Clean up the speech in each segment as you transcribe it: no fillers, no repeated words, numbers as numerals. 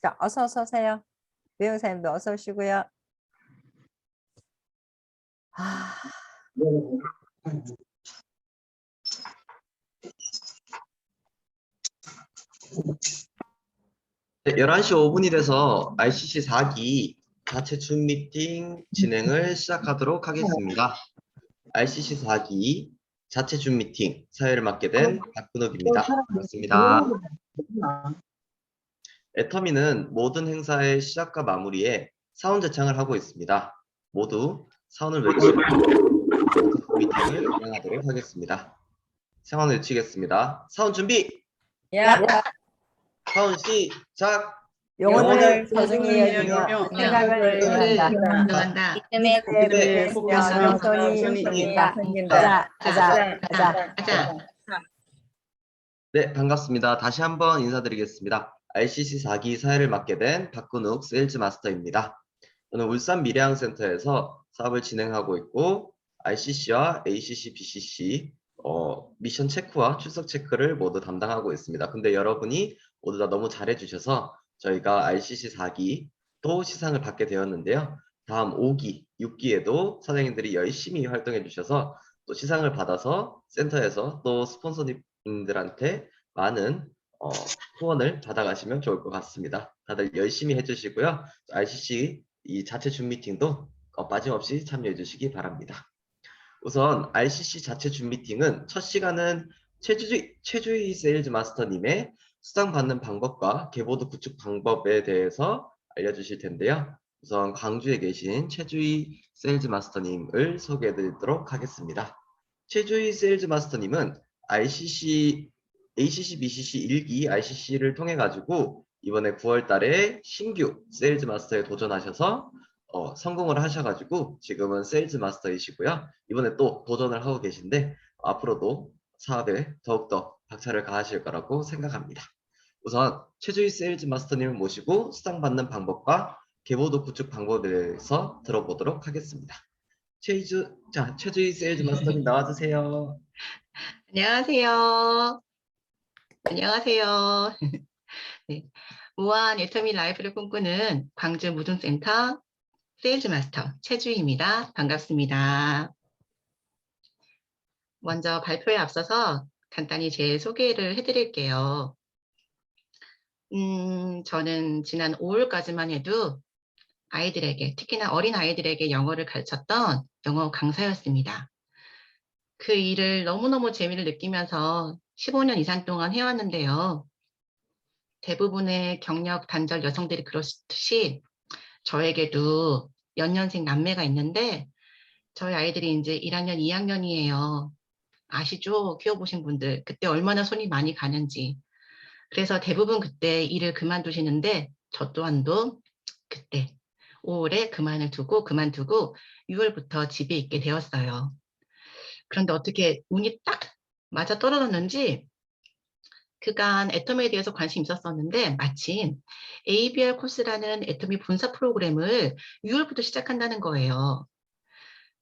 자, 어서 오세요. 배우사님도 어서 오시고요. 아, 네, 11시 5분이 돼서 ICC 4기 자체 줌 미팅 진행을 시작하도록 하겠습니다. ICC 4기 자체 줌 미팅 사회를 맡게 된 박근욱입니다. 반갑습니다. 애터미는 모든 행사의 시작과 마무리에 사원 제창을 하고 있습니다. 모두 사원을 외치고 미팅을 진행하도록 하겠습니다. 사원 외치겠습니다. 사원 준비! 야, 사원 시작! 영혼을 소중히 여기며 생각을 이어간다. 인정한다. 믿음에 복했으며 영혼이 생긴다. 가자. 가자. 네, 반갑습니다. 다시 한번 인사드리겠습니다. ICC 4기 사회를 맡게 된 박근욱 세일즈 마스터입니다. 저는 울산 미래항센터에서 사업을 진행하고 있고 ICC와 ACC, BCC 미션 체크와 출석 체크를 모두 담당하고 있습니다. 근데 여러분이 모두 다 너무 잘해주셔서 저희가 ICC 4기 또 시상을 받게 되었는데요. 다음 5기, 6기에도 사장님들이 열심히 활동해 주셔서 또 시상을 받아서 센터에서 또 스폰서님들한테 많은 후원을 받아가시면 좋을 것 같습니다. 다들 열심히 해주시고요. ICC 이 자체 줌 미팅도 빠짐없이 참여해 주시기 바랍니다. 우선 RCC 자체 줌 미팅은 첫 시간은 최주희 세일즈 마스터님의 수당 받는 방법과 개보드 구축 방법에 대해서 알려주실 텐데요. 우선 광주에 계신 최주희 세일즈 마스터님을 소개해 드리도록 하겠습니다. 최주희 세일즈 마스터님은 ACC, BCC 1기 ICC를 통해 가지고 이번에 9월 달에 신규 세일즈 마스터에 도전하셔서 성공을 하셔가지고 지금은 세일즈 마스터이시고요. 이번에 또 도전을 하고 계신데 앞으로도 사업에 더욱더 박차를 가하실 거라고 생각합니다. 우선 최주희 세일즈 마스터님을 모시고 수당받는 방법과 개보드 구축 방법에 대해서 들어보도록 하겠습니다. 최주희 세일즈 마스터님 나와주세요. 안녕하세요. 안녕하세요. 네. 무한 애터미 라이프를 꿈꾸는 광주 무등센터 세일즈 마스터 최주희입니다. 반갑습니다. 먼저 발표에 앞서서 간단히 제 소개를 해드릴게요. 저는 지난 5월까지만 해도 아이들에게, 특히나 어린 아이들에게 영어를 가르쳤던 영어 강사였습니다. 그 일을 너무너무 재미를 느끼면서 15년 이상 동안 해왔는데요. 대부분의 경력 단절 여성들이 그렇듯이 저에게도 연년생 남매가 있는데 저희 아이들이 이제 1학년, 2학년이에요. 아시죠? 키워보신 분들. 그때 얼마나 손이 많이 가는지. 그래서 대부분 그때 일을 그만두시는데 저 또한도 그때 5월에 그만두고 6월부터 집에 있게 되었어요. 그런데 어떻게 운이 딱 맞아 떨어졌는지 그간 애터미에 대해서 관심이 있었었는데 마침 ABR 코스라는 애터미 본사 프로그램을 6월부터 시작한다는 거예요.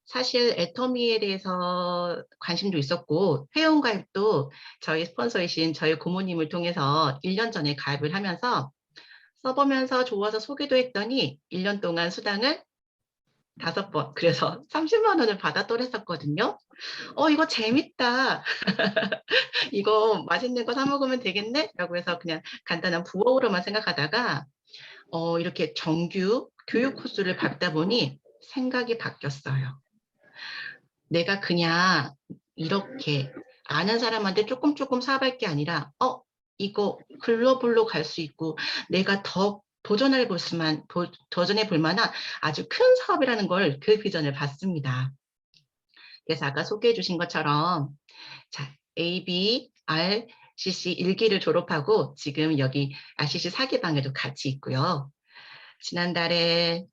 사실 애터미에 대해서 관심도 있었고 회원가입도 저희 스폰서이신 저희 고모님을 통해서 1년 전에 가입을 하면서 써보면서 좋아서 소개도 했더니 1년 동안 수당을 5번, 그래서 30만 원을 받았더랬 했었거든요. 이거 재밌다. 이거 맛있는 거 사 먹으면 되겠네? 라고 해서 그냥 간단한 부업으로만 생각하다가 이렇게 정규 교육 코스를 받다 보니 생각이 바뀌었어요. 내가 그냥 이렇게 아는 사람한테 조금 사업할 게 아니라 이거 글로벌로 갈 수 있고 내가 더 도전해 볼 만한 아주 큰 사업이라는 걸 그 비전을 봤습니다. 그래서 아까 소개해 주신 것처럼 자, ABRCC 1기를 졸업하고 지금 여기 RCC 4기방에도 같이 있고요. 지난달에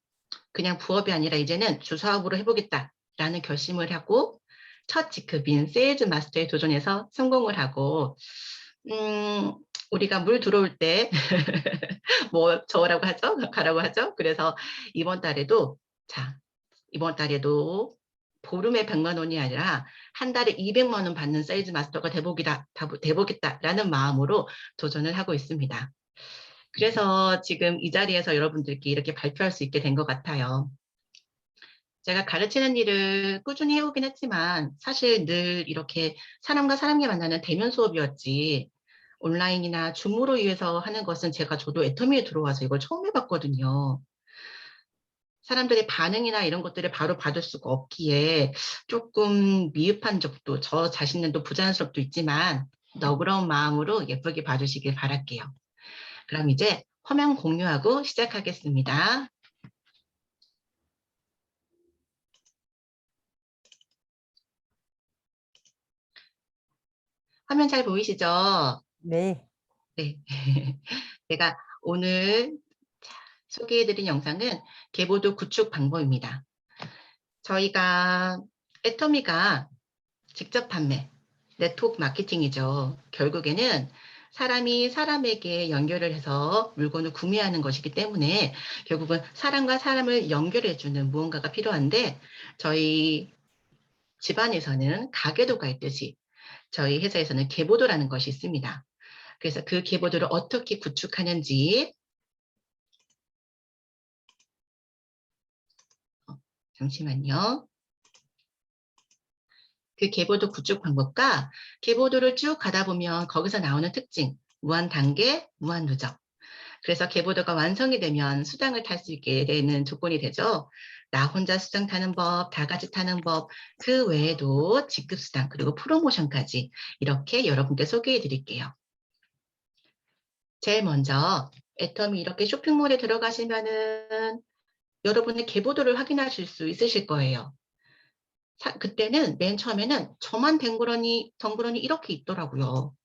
그냥 부업이 아니라 이제는 주사업으로 해보겠다라는 결심을 하고 첫 직급인 세일즈 마스터에 도전해서 성공을 하고 우리가 물 들어올 때 뭐 저라고 하죠? 가라고 하죠? 그래서 이번 달에도 보름에 100만 원이 아니라 한 달에 200만 원 받는 세일즈 마스터가 되보겠다라는 마음으로 도전을 하고 있습니다. 그래서 지금 이 자리에서 여러분들께 이렇게 발표할 수 있게 된 것 같아요. 제가 가르치는 일을 꾸준히 해오긴 했지만 사실 늘 이렇게 사람과 사람이 만나는 대면 수업이었지 온라인이나 줌으로 인해서 하는 것은 저도 애터미에 들어와서 이걸 처음 해봤거든요. 사람들의 반응이나 이런 것들을 바로 받을 수가 없기에 조금 미흡한 적도 저 자신은 또 부자연스럽도 있지만 너그러운 마음으로 예쁘게 봐주시길 바랄게요. 그럼 이제 화면 공유하고 시작하겠습니다. 화면 잘 보이시죠? 네. 네. 제가 오늘 소개해드린 영상은 계보도 구축 방법입니다. 저희가 애터미가 직접 판매, 네트워크 마케팅이죠. 결국에는 사람이 사람에게 연결을 해서 물건을 구매하는 것이기 때문에 결국은 사람과 사람을 연결해주는 무언가가 필요한데 저희 집안에서는 가계도가 있듯이 저희 회사에서는 계보도라는 것이 있습니다. 그래서 그 계보도를 어떻게 구축하는지 잠시만요. 그 계보도 구축 방법과 계보도를 쭉 가다 보면 거기서 나오는 특징, 무한 단계, 무한 누적. 그래서 계보도가 완성이 되면 수당을 탈 수 있게 되는 조건이 되죠. 나 혼자 수당 타는 법, 다 같이 타는 법, 그 외에도 직급 수당, 그리고 프로모션까지 이렇게 여러분께 소개해 드릴게요. 제일 먼저 애터미 이렇게 쇼핑몰에 들어가시면은 여러분의 계보도를 확인하실 수 있으실 거예요. 그때는 맨 처음에는 저만 덩그러니 이렇게 있더라고요.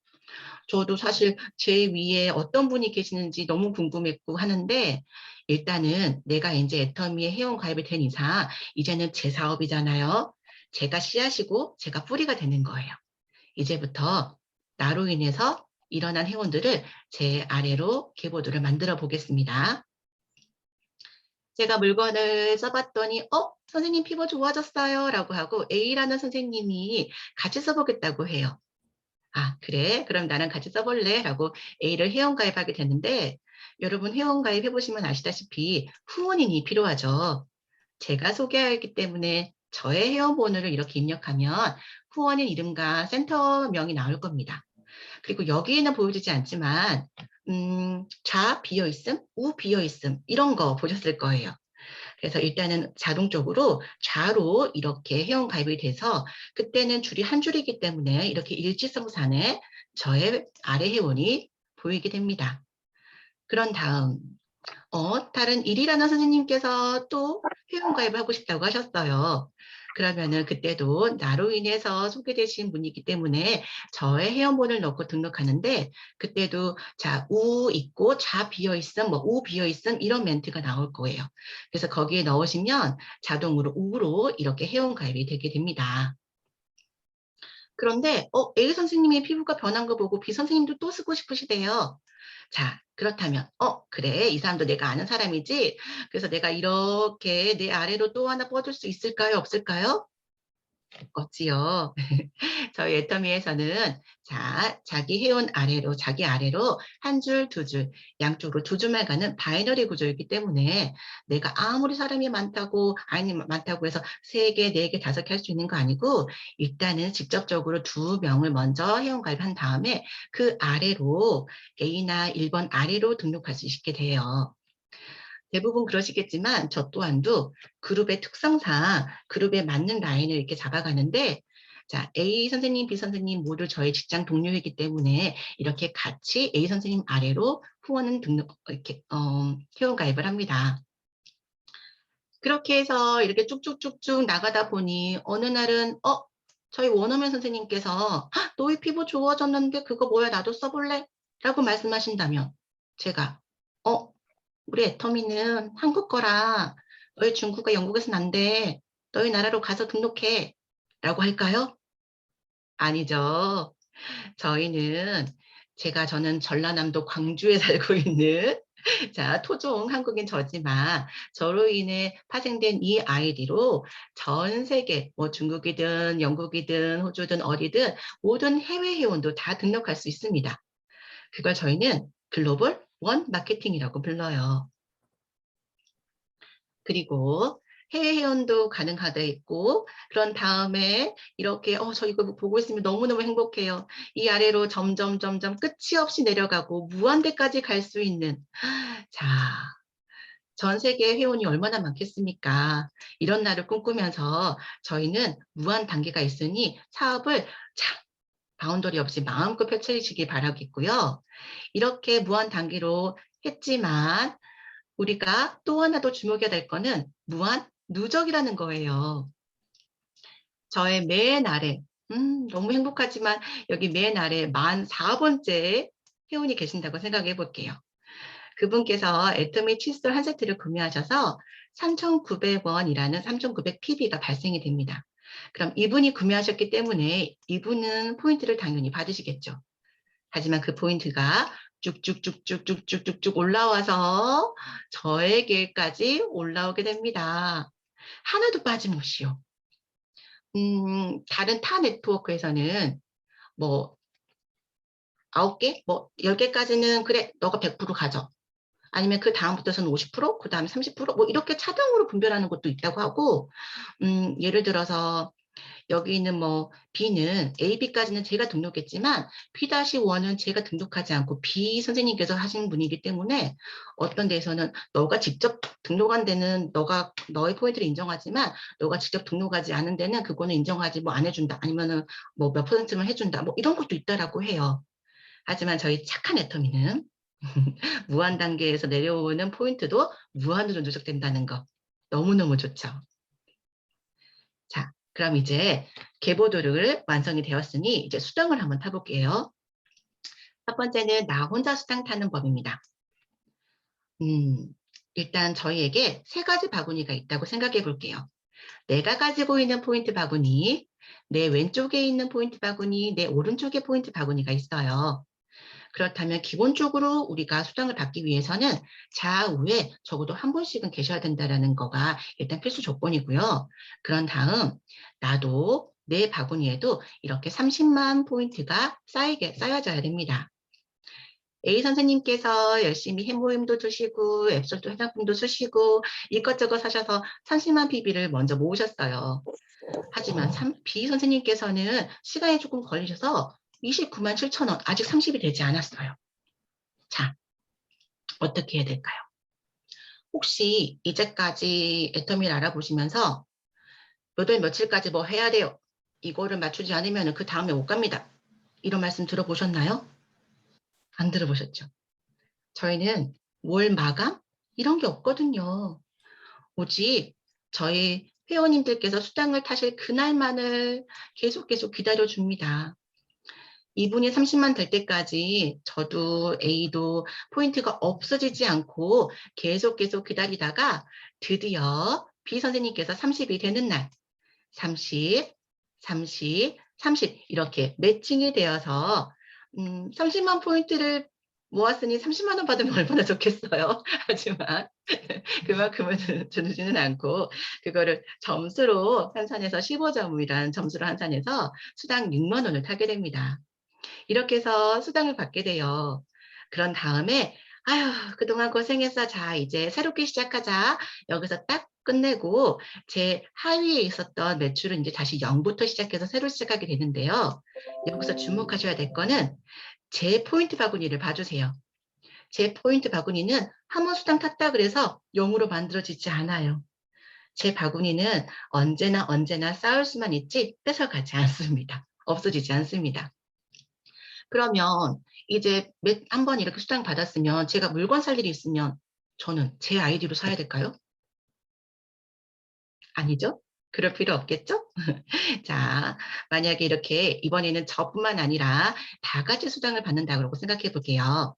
저도 사실 제 위에 어떤 분이 계시는지 너무 궁금했고 하는데 일단은 내가 이제 애터미에 회원 가입이 된 이상 이제는 제 사업이잖아요. 제가 씨앗이고 제가 뿌리가 되는 거예요. 이제부터 나로 인해서 일어난 회원들을 제 아래로 계보도를 만들어 보겠습니다. 제가 물건을 써봤더니 선생님 피부 좋아졌어요 라고 하고 A라는 선생님이 같이 써보겠다고 해요. 아 그래? 그럼 나랑 같이 써볼래? 라고 A를 회원가입하게 되는데 여러분 회원가입해보시면 아시다시피 후원인이 필요하죠. 제가 소개하기 때문에 저의 회원번호를 이렇게 입력하면 후원인 이름과 센터명이 나올 겁니다. 그리고 여기에는 보여지지 않지만 좌 비어있음, 우 비어있음 이런 거 보셨을 거예요. 그래서 일단은 자동적으로 좌로 이렇게 회원 가입이 돼서 그때는 줄이 한 줄이기 때문에 이렇게 일지성산에 저의 아래 회원이 보이게 됩니다. 그런 다음 다른 1이라는 선생님께서 또 회원 가입을 하고 싶다고 하셨어요. 그러면은 그때도 나로 인해서 소개되신 분이기 때문에 저의 회원번호를 넣고 등록하는데 그때도 자, 우 있고 좌 비어있음, 뭐 우 비어있음 이런 멘트가 나올 거예요. 그래서 거기에 넣으시면 자동으로 우로 이렇게 회원 가입이 되게 됩니다. 그런데 A 선생님의 피부가 변한 거 보고 B 선생님도 또 쓰고 싶으시대요. 자, 그렇다면 그래 이 사람도 내가 아는 사람이지 그래서 내가 이렇게 내 아래로 또 하나 뻗을 수 있을까요 없을까요? 없지요. 저희 애터미에서는 자, 자기 회원 아래로 자기 아래로 한 줄, 두 줄, 양쪽으로 두 줄만 가는 바이너리 구조이기 때문에 내가 아무리 사람이 많다고 해서 3개, 4개, 5개 할 수 있는 거 아니고 일단은 직접적으로 2명을 먼저 회원 가입한 다음에 그 아래로 A나 1번 아래로 등록할 수 있게 돼요. 대부분 그러시겠지만 저 또한도 그룹의 특성상 그룹에 맞는 라인을 이렇게 잡아가는데 자, A 선생님, B 선생님 모두 저희 직장 동료이기 때문에 이렇게 같이 A 선생님 아래로 후원은 이렇게 회원 가입을 합니다. 그렇게 해서 이렇게 쭉쭉쭉쭉 나가다 보니 어느 날은 저희 원어민 선생님께서 너희 피부 좋아졌는데 그거 뭐야 나도 써볼래? 라고 말씀하신다면 제가 우리 애터미는 한국 거라 너희 중국과 영국에서는 안 돼. 너희 나라로 가서 등록해. 라고 할까요? 아니죠. 저는 전라남도 광주에 살고 있는 자, 토종 한국인 저지만 저로 인해 파생된 이 아이디로 전 세계 뭐 중국이든 영국이든 호주든 어디든 모든 해외 회원도 다 등록할 수 있습니다. 그걸 저희는 글로벌 원 마케팅이라고 불러요. 그리고 해외 회원도 가능하다 있고, 그런 다음에 이렇게 저 이거 보고 있으면 너무너무 행복해요. 이 아래로 점점 끝이 없이 내려가고 무한대까지 갈 수 있는, 자, 전 세계 회원이 얼마나 많겠습니까? 이런 날을 꿈꾸면서 저희는 무한 단계가 있으니 사업을 바운더리 없이 마음껏 펼치시기 바라겠고요. 이렇게 무한 단계로 했지만 우리가 또 하나 더 주목해야 될 거는 무한 누적이라는 거예요. 저의 맨 아래, 너무 행복하지만 여기 맨 아래 14번째 회원이 계신다고 생각해 볼게요. 그분께서 애터미 칫솔 한 세트를 구매하셔서 3,900원이라는 3,900 PB가 발생이 됩니다. 그럼 이분이 구매하셨기 때문에 이분은 포인트를 당연히 받으시겠죠. 하지만 그 포인트가 쭉쭉쭉쭉쭉쭉쭉 올라와서 저에게까지 올라오게 됩니다. 하나도 빠짐없이요. 다른 타 네트워크에서는 뭐 9개, 뭐 10개까지는 그래, 너가 100% 가져. 아니면 그 다음부터는 50%, 그 다음에 30%, 뭐 이렇게 차등으로 분별하는 것도 있다고 하고, 예를 들어서 여기 있는 뭐 B는 A, B까지는 제가 등록했지만 B-1은 제가 등록하지 않고 B 선생님께서 하신 분이기 때문에 어떤 데에서는 너가 직접 등록한 데는 너의 포인트를 인정하지만 너가 직접 등록하지 않은 데는 그거는 인정하지 뭐 안 해준다. 아니면은 뭐 몇 %만 해준다. 뭐 이런 것도 있다라고 해요. 하지만 저희 착한 애터미는 무한 단계에서 내려오는 포인트도 무한으로 누적된다는 거 너무너무 좋죠. 자, 그럼 이제 계보도를 완성이 되었으니 이제 수당을 한번 타볼게요. 첫 번째는 나 혼자 수당 타는 법입니다. 일단 저희에게 3가지 바구니가 있다고 생각해 볼게요. 내가 가지고 있는 포인트 바구니, 내 왼쪽에 있는 포인트 바구니, 내 오른쪽에 포인트 바구니가 있어요. 그렇다면 기본적으로 우리가 수당을 받기 위해서는 좌우에 적어도 한 분씩은 계셔야 된다는 거가 일단 필수 조건이고요. 그런 다음 나도 내 바구니에도 이렇게 30만 포인트가 쌓여져야 됩니다. A 선생님께서 열심히 해모임도 드시고 앱솔도 해장품도 쓰시고 이것저것 사셔서 30만 PB를 먼저 모으셨어요. 하지만 B 선생님께서는 시간이 조금 걸리셔서 29만 7천 원, 아직 30이 되지 않았어요. 자, 어떻게 해야 될까요? 혹시 이제까지 애터미를 알아보시면서 몇 월 며칠까지 뭐 해야 돼요? 이거를 맞추지 않으면 그 다음에 못 갑니다. 이런 말씀 들어보셨나요? 안 들어보셨죠? 저희는 월 마감? 이런 게 없거든요. 오직 저희 회원님들께서 수당을 타실 그날만을 계속 기다려줍니다. 이분이 30만 될 때까지 저도 A도 포인트가 없어지지 않고 계속 기다리다가 드디어 B 선생님께서 30이 되는 날 30, 30, 30 이렇게 매칭이 되어서 30만 포인트를 모았으니 30만 원 받으면 얼마나 좋겠어요. 하지만 그만큼은 주지는 않고 그거를 점수로 환산해서 15점이라는 점수로 환산해서 수당 6만 원을 타게 됩니다. 이렇게 해서 수당을 받게 돼요. 그런 다음에 아휴 그동안 고생했어. 자 이제 새롭게 시작하자. 여기서 딱 끝내고 제 하위에 있었던 매출은 이제 다시 0부터 시작해서 새로 시작하게 되는데요. 여기서 주목하셔야 될 거는 제 포인트 바구니를 봐주세요. 제 포인트 바구니는 한 번 수당 탔다 그래서 0으로 만들어지지 않아요. 제 바구니는 언제나 쌓을 수만 있지 뺏어가지 않습니다. 없어지지 않습니다. 그러면 이제 한 번 이렇게 수당 받았으면 제가 물건 살 일이 있으면 저는 제 아이디로 사야 될까요? 아니죠? 그럴 필요 없겠죠? 자, 만약에 이렇게 이번에는 저뿐만 아니라 다 같이 수당을 받는다고 생각해 볼게요.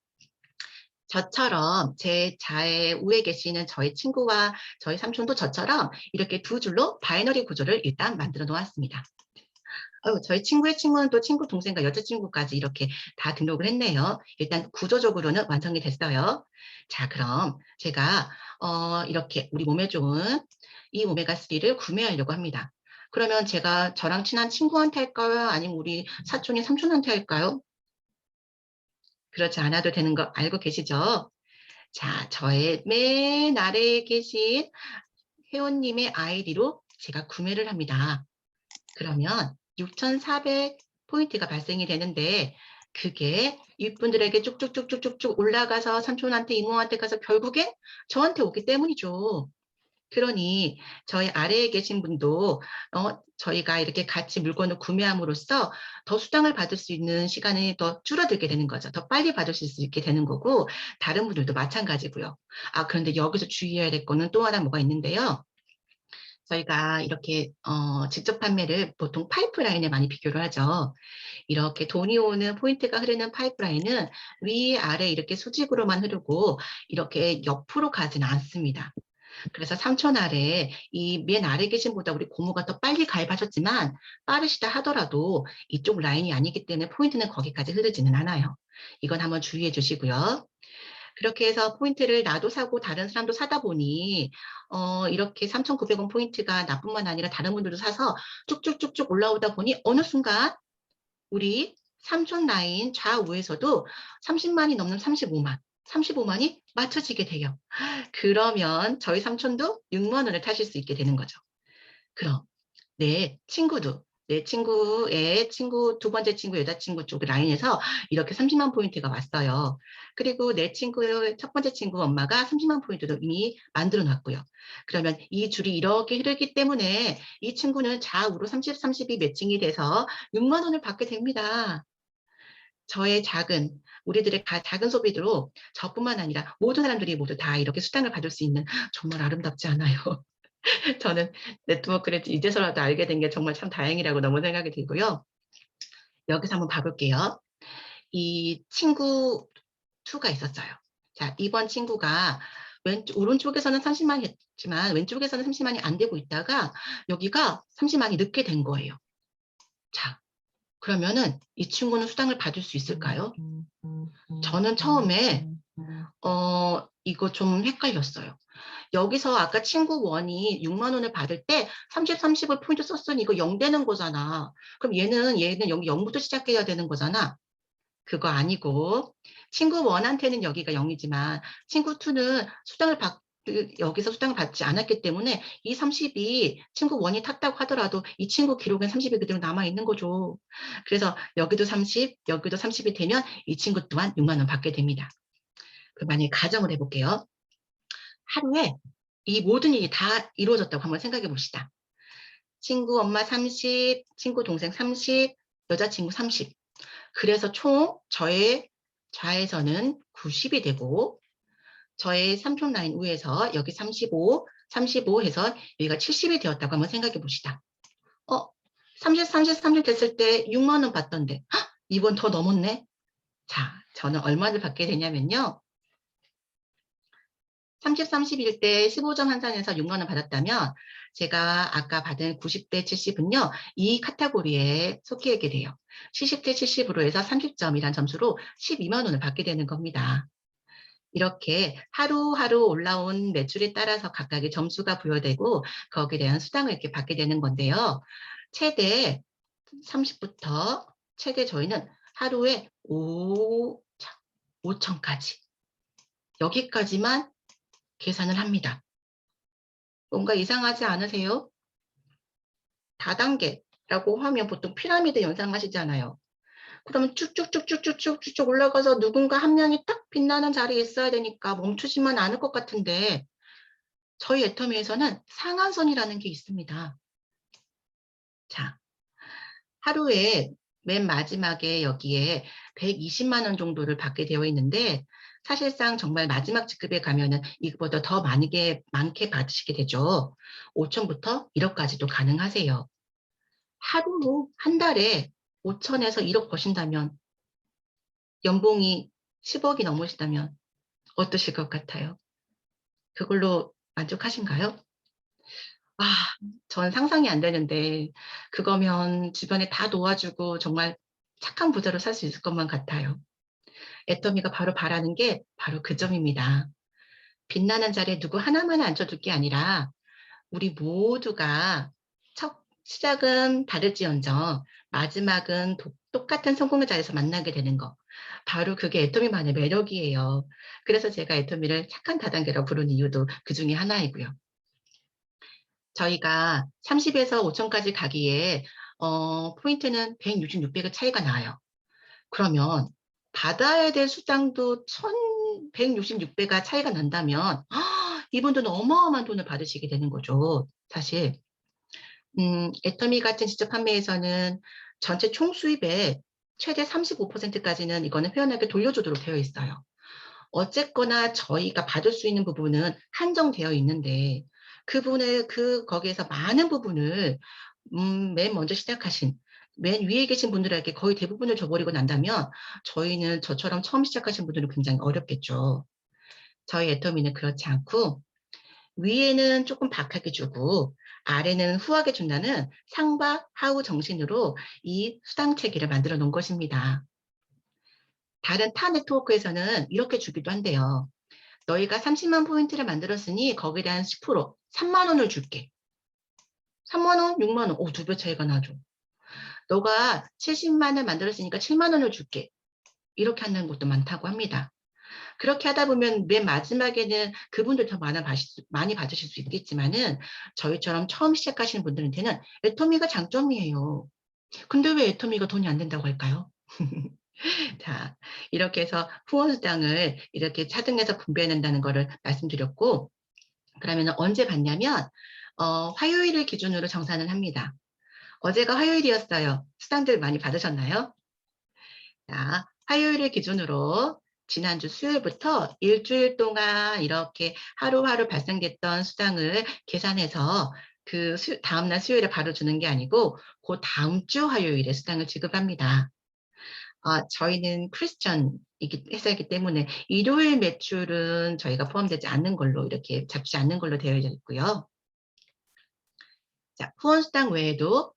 저처럼 제 좌에 우에 계시는 저희 친구와 저희 삼촌도 저처럼 이렇게 두 줄로 바이너리 구조를 일단 만들어 놓았습니다. 저희 친구의 친구는 또 친구 동생과 여자친구까지 이렇게 다 등록을 했네요. 일단 구조적으로는 완성이 됐어요. 자, 그럼 제가 이렇게 우리 몸에 좋은 이 오메가3를 구매하려고 합니다. 그러면 제가 저랑 친한 친구한테 할까요? 아니면 우리 사촌이 삼촌한테 할까요? 그렇지 않아도 되는 거 알고 계시죠? 자, 저의 맨 아래에 계신 회원님의 아이디로 제가 구매를 합니다. 그러면 6,400 포인트가 발생이 되는데 그게 이분들에게 쭉쭉쭉쭉쭉 올라가서 삼촌한테 이모한테 가서 결국엔 저한테 오기 때문이죠. 그러니 저희 아래에 계신 분도 저희가 이렇게 같이 물건을 구매함으로써 더 수당을 받을 수 있는 시간이 더 줄어들게 되는 거죠. 더 빨리 받으실 수 있게 되는 거고 다른 분들도 마찬가지고요. 아, 그런데 여기서 주의해야 될 거는 또 하나 뭐가 있는데요. 저희가 이렇게 직접 판매를 보통 파이프라인에 많이 비교를 하죠. 이렇게 돈이 오는 포인트가 흐르는 파이프라인은 위아래 이렇게 수직으로만 흐르고 이렇게 옆으로 가지는 않습니다. 그래서 3천 아래 이 맨 아래 계신 보다 우리 고모가 더 빨리 가입하셨지만 빠르시다 하더라도 이쪽 라인이 아니기 때문에 포인트는 거기까지 흐르지는 않아요. 이건 한번 주의해 주시고요. 그렇게 해서 포인트를 나도 사고 다른 사람도 사다 보니 이렇게 3,900원 포인트가 나뿐만 아니라 다른 분들도 사서 쭉쭉쭉쭉 올라오다 보니 어느 순간 우리 삼촌 라인 좌우에서도 30만이 넘는 35만이 맞춰지게 돼요. 그러면 저희 삼촌도 6만 원을 타실 수 있게 되는 거죠. 그럼 내 친구도 내 친구의 친구 두 번째 친구 여자친구 쪽 라인에서 이렇게 30만 포인트가 왔어요. 그리고 내 친구의 첫 번째 친구 엄마가 30만 포인트도 이미 만들어 놨고요. 그러면 이 줄이 이렇게 흐르기 때문에 이 친구는 좌우로 30, 30이 매칭이 돼서 6만 원을 받게 됩니다. 저의 우리들의 작은 소비로 저뿐만 아니라 모든 사람들이 모두 다 이렇게 수당을 받을 수 있는 정말 아름답지 않아요. 저는 네트워크를 이제서라도 알게 된 게 정말 참 다행이라고 너무 생각이 들고요. 여기서 한번 봐볼게요. 이 친구 2가 있었어요. 자, 이번 친구가 오른쪽에서는 30만이 했지만 왼쪽에서는 30만이 안 되고 있다가 여기가 30만이 늦게 된 거예요. 자, 그러면은 이 친구는 수당을 받을 수 있을까요? 저는 처음에 이거 좀 헷갈렸어요. 여기서 아까 친구 1이 6만 원을 받을 때 30, 30을 포인트 썼으니 이거 0 되는 거잖아. 그럼 얘는 여기 0부터 시작해야 되는 거잖아. 그거 아니고 친구 1한테는 여기가 0이지만 친구 2는 여기서 수당을 받지 않았기 때문에 이 30이 친구 1이 탔다고 하더라도 이 친구 기록엔 30이 그대로 남아있는 거죠. 그래서 여기도 30, 여기도 30이 되면 이 친구 또한 6만 원 받게 됩니다. 그럼 만약에 가정을 해볼게요. 하루에 이 모든 일이 다 이루어졌다고 한번 생각해 봅시다. 친구 엄마 30, 친구 동생 30, 여자친구 30. 그래서 총 저의 좌에서는 90이 되고 저의 삼촌 라인 위에서 여기 35, 35 해서 여기가 70이 되었다고 한번 생각해 봅시다. 30, 30, 30 됐을 때 6만 원 받던데 이번 더 넘었네. 자, 저는 얼마를 받게 되냐면요. 30, 30일 때 15점 환산해서 6만 원 받았다면 제가 아까 받은 90대 70은요. 이 카테고리에 속하게 돼요. 70대 70으로 해서 30점이란 점수로 12만 원을 받게 되는 겁니다. 이렇게 하루하루 올라온 매출에 따라서 각각의 점수가 부여되고 거기에 대한 수당을 이렇게 받게 되는 건데요. 최대 30부터 최대 저희는 하루에 5천까지 여기까지만 계산을 합니다. 뭔가 이상하지 않으세요? 다단계라고 하면 보통 피라미드 연상하시잖아요. 그러면 쭉쭉쭉쭉쭉쭉 올라가서 누군가 한 명이 딱 빛나는 자리에 있어야 되니까 멈추지만 않을 것 같은데 저희 애터미에서는 상한선이라는 게 있습니다. 자, 하루에 맨 마지막에 여기에 120만 원 정도를 받게 되어 있는데 사실상 정말 마지막 직급에 가면은 이거보다 더 많게 받으시게 되죠. 5천부터 1억까지도 가능하세요. 하루, 한 달에 5천에서 1억 버신다면 연봉이 10억이 넘으시다면 어떠실 것 같아요? 그걸로 만족하신가요? 전 상상이 안 되는데 그거면 주변에 다 도와주고 정말 착한 부자로 살 수 있을 것만 같아요. 애터미가 바로 바라는 게 바로 그 점입니다. 빛나는 자리에 누구 하나만 앉혀둘 게 아니라 우리 모두가 첫 시작은 다를지언정 마지막은 똑같은 성공의 자리에서 만나게 되는 거. 바로 그게 애터미만의 매력이에요. 그래서 제가 애터미를 착한 다단계라고 부르는 이유도 그 중에 하나이고요. 저희가 30에서 5천까지 가기에 포인트는 166배가 차이가 나요. 그러면 받아야 될 수당도 1,166배가 차이가 난다면 이분들은 어마어마한 돈을 받으시게 되는 거죠. 사실 애터미 같은 직접 판매에서는 전체 총 수입의 최대 35%까지는 이거는 회원에게 돌려주도록 되어 있어요. 어쨌거나 저희가 받을 수 있는 부분은 한정되어 있는데 거기에서 많은 부분을 맨 먼저 시작하신 맨 위에 계신 분들에게 거의 대부분을 줘버리고 난다면 저희는 저처럼 처음 시작하신 분들은 굉장히 어렵겠죠. 저희 애터미는 그렇지 않고 위에는 조금 박하게 주고 아래는 후하게 준다는 상박 하우 정신으로 이 수당 체계를 만들어 놓은 것입니다. 다른 타 네트워크에서는 이렇게 주기도 한대요. 너희가 30만 포인트를 만들었으니 거기에 대한 10%, 3만 원을 줄게. 3만 원, 6만 원, 2배 차이가 나죠. 너가 70만을 만들었으니까 7만 원을 줄게. 이렇게 하는 곳도 많다고 합니다. 그렇게 하다 보면 맨 마지막에는 그분들 더 많이 받으실 수 있겠지만은 저희처럼 처음 시작하시는 분들한테는 애터미가 장점이에요. 근데 왜 애터미가 돈이 안 된다고 할까요? 자, 이렇게 해서 후원수당을 이렇게 차등해서 분배해낸다는 거를 말씀드렸고, 그러면 언제 받냐면 화요일을 기준으로 정산을 합니다. 어제가 화요일이었어요. 수당들 많이 받으셨나요? 자, 화요일을 기준으로 지난주 수요일부터 일주일 동안 이렇게 하루하루 발생됐던 수당을 계산해서 그 다음날 수요일에 바로 주는 게 아니고 그 다음 주 화요일에 수당을 지급합니다. 저희는 크리스천 회사이기 때문에 일요일 매출은 저희가 포함되지 않는 걸로 이렇게 잡지 않는 걸로 되어 있고요. 자, 후원수당 외에도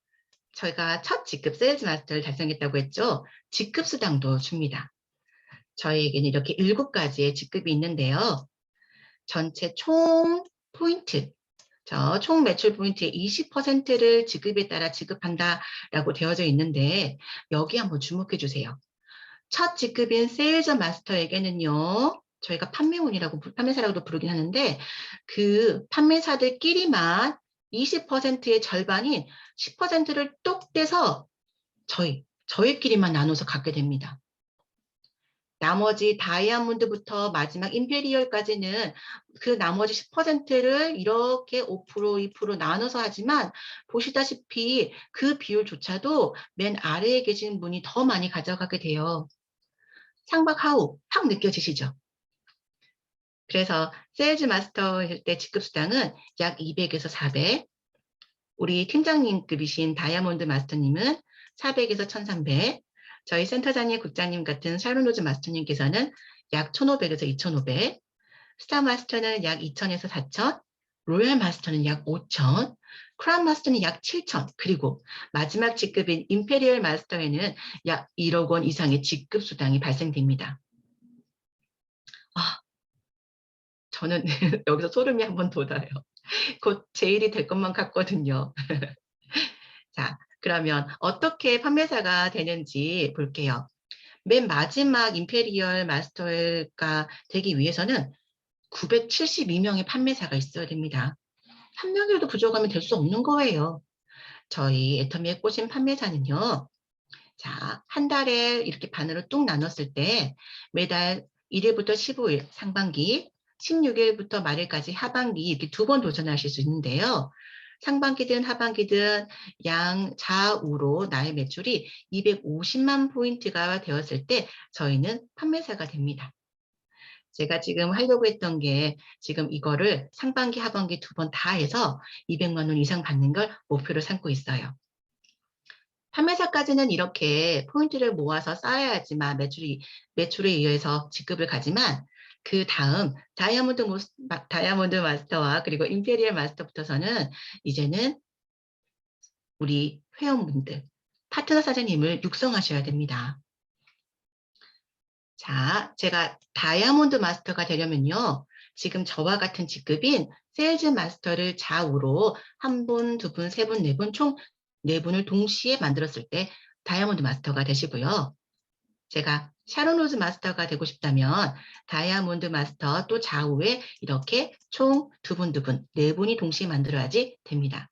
저희가 첫 직급 세일즈 마스터를 달성했다고 했죠. 직급 수당도 줍니다. 저희에게는 이렇게 7가지의 직급이 있는데요. 전체 총 포인트, 총 매출 포인트의 20%를 직급에 따라 지급한다라고 되어져 있는데 여기 한번 주목해 주세요. 첫 직급인 세일즈 마스터에게는요. 저희가 판매사라고도 부르긴 하는데 그 판매사들끼리만 20%의 절반인 10%를 똑 떼서 저희끼리만 나눠서 갖게 됩니다. 나머지 다이아몬드부터 마지막 임페리얼까지는 그 나머지 10%를 이렇게 5%, 2% 나눠서 하지만 보시다시피 그 비율조차도 맨 아래에 계신 분이 더 많이 가져가게 돼요. 상박하우 확 느껴지시죠? 그래서 세일즈 마스터일 때 직급 수당은 약 200에서 400, 우리 팀장님급이신 다이아몬드 마스터님은 400에서 1300, 저희 센터장님, 국장님 같은 샬론로즈 마스터님께서는 약 1500에서 2500, 스타 마스터는 약 2000에서 4000, 로얄 마스터는 약 5000, 크라운 마스터는 약 7000, 그리고 마지막 직급인 임페리얼 마스터에는 약 1억 원 이상의 직급 수당이 발생됩니다. 저는 여기서 소름이 한번 돋아요. 곧 제 일이 될 것만 같거든요. 자, 그러면 어떻게 판매사가 되는지 볼게요. 맨 마지막 임페리얼 마스터가 되기 위해서는 972명의 판매사가 있어야 됩니다. 한 명이라도 부족하면 될 수 없는 거예요. 저희 애터미에 꽂힌 판매사는요. 자, 한 달에 이렇게 반으로 뚝 나눴을 때 매달 1일부터 15일 상반기, 16일부터 말일까지 하반기 이렇게 2번 도전하실 수 있는데요. 상반기든 하반기든 양좌우로 나의 매출이 250만 포인트가 되었을 때 저희는 판매사가 됩니다. 제가 지금 하려고 했던 게 지금 이거를 상반기, 하반기 2번 다 해서 200만 원 이상 받는 걸 목표로 삼고 있어요. 판매사까지는 이렇게 포인트를 모아서 쌓아야지만 매출에 의해서 직급을 가지만 그 다음 다이아몬드 마스터와 그리고 임페리얼 마스터부터서는 이제는 우리 회원분들, 파트너 사장님을 육성하셔야 됩니다. 자, 제가 다이아몬드 마스터가 되려면요. 지금 저와 같은 직급인 세일즈 마스터를 좌우로 1분, 2분, 3분, 4분, 총 4분을 동시에 만들었을 때 다이아몬드 마스터가 되시고요. 제가 샤론 로즈 마스터가 되고 싶다면 다이아몬드 마스터 또 좌우에 이렇게 총 2분, 4분이 동시에 만들어야지 됩니다.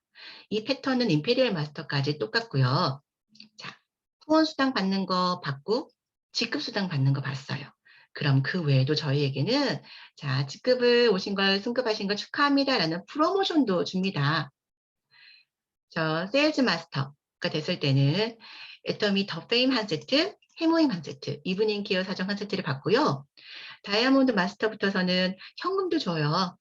이 패턴은 임페리얼 마스터까지 똑같고요. 자, 후원 수당 받는 거 받고 직급 수당 받는 거 봤어요. 그럼 그 외에도 저희에게는 자, 직급을 오신 걸 승급하신 걸 축하합니다라는 프로모션도 줍니다. 저 세일즈 마스터가 됐을 때는 애터미 더 페임 한 세트, 해모임 한 세트, 이브닝 기어 사정 한 세트를 받고요. 다이아몬드 마스터부터서는 현금도 줘요.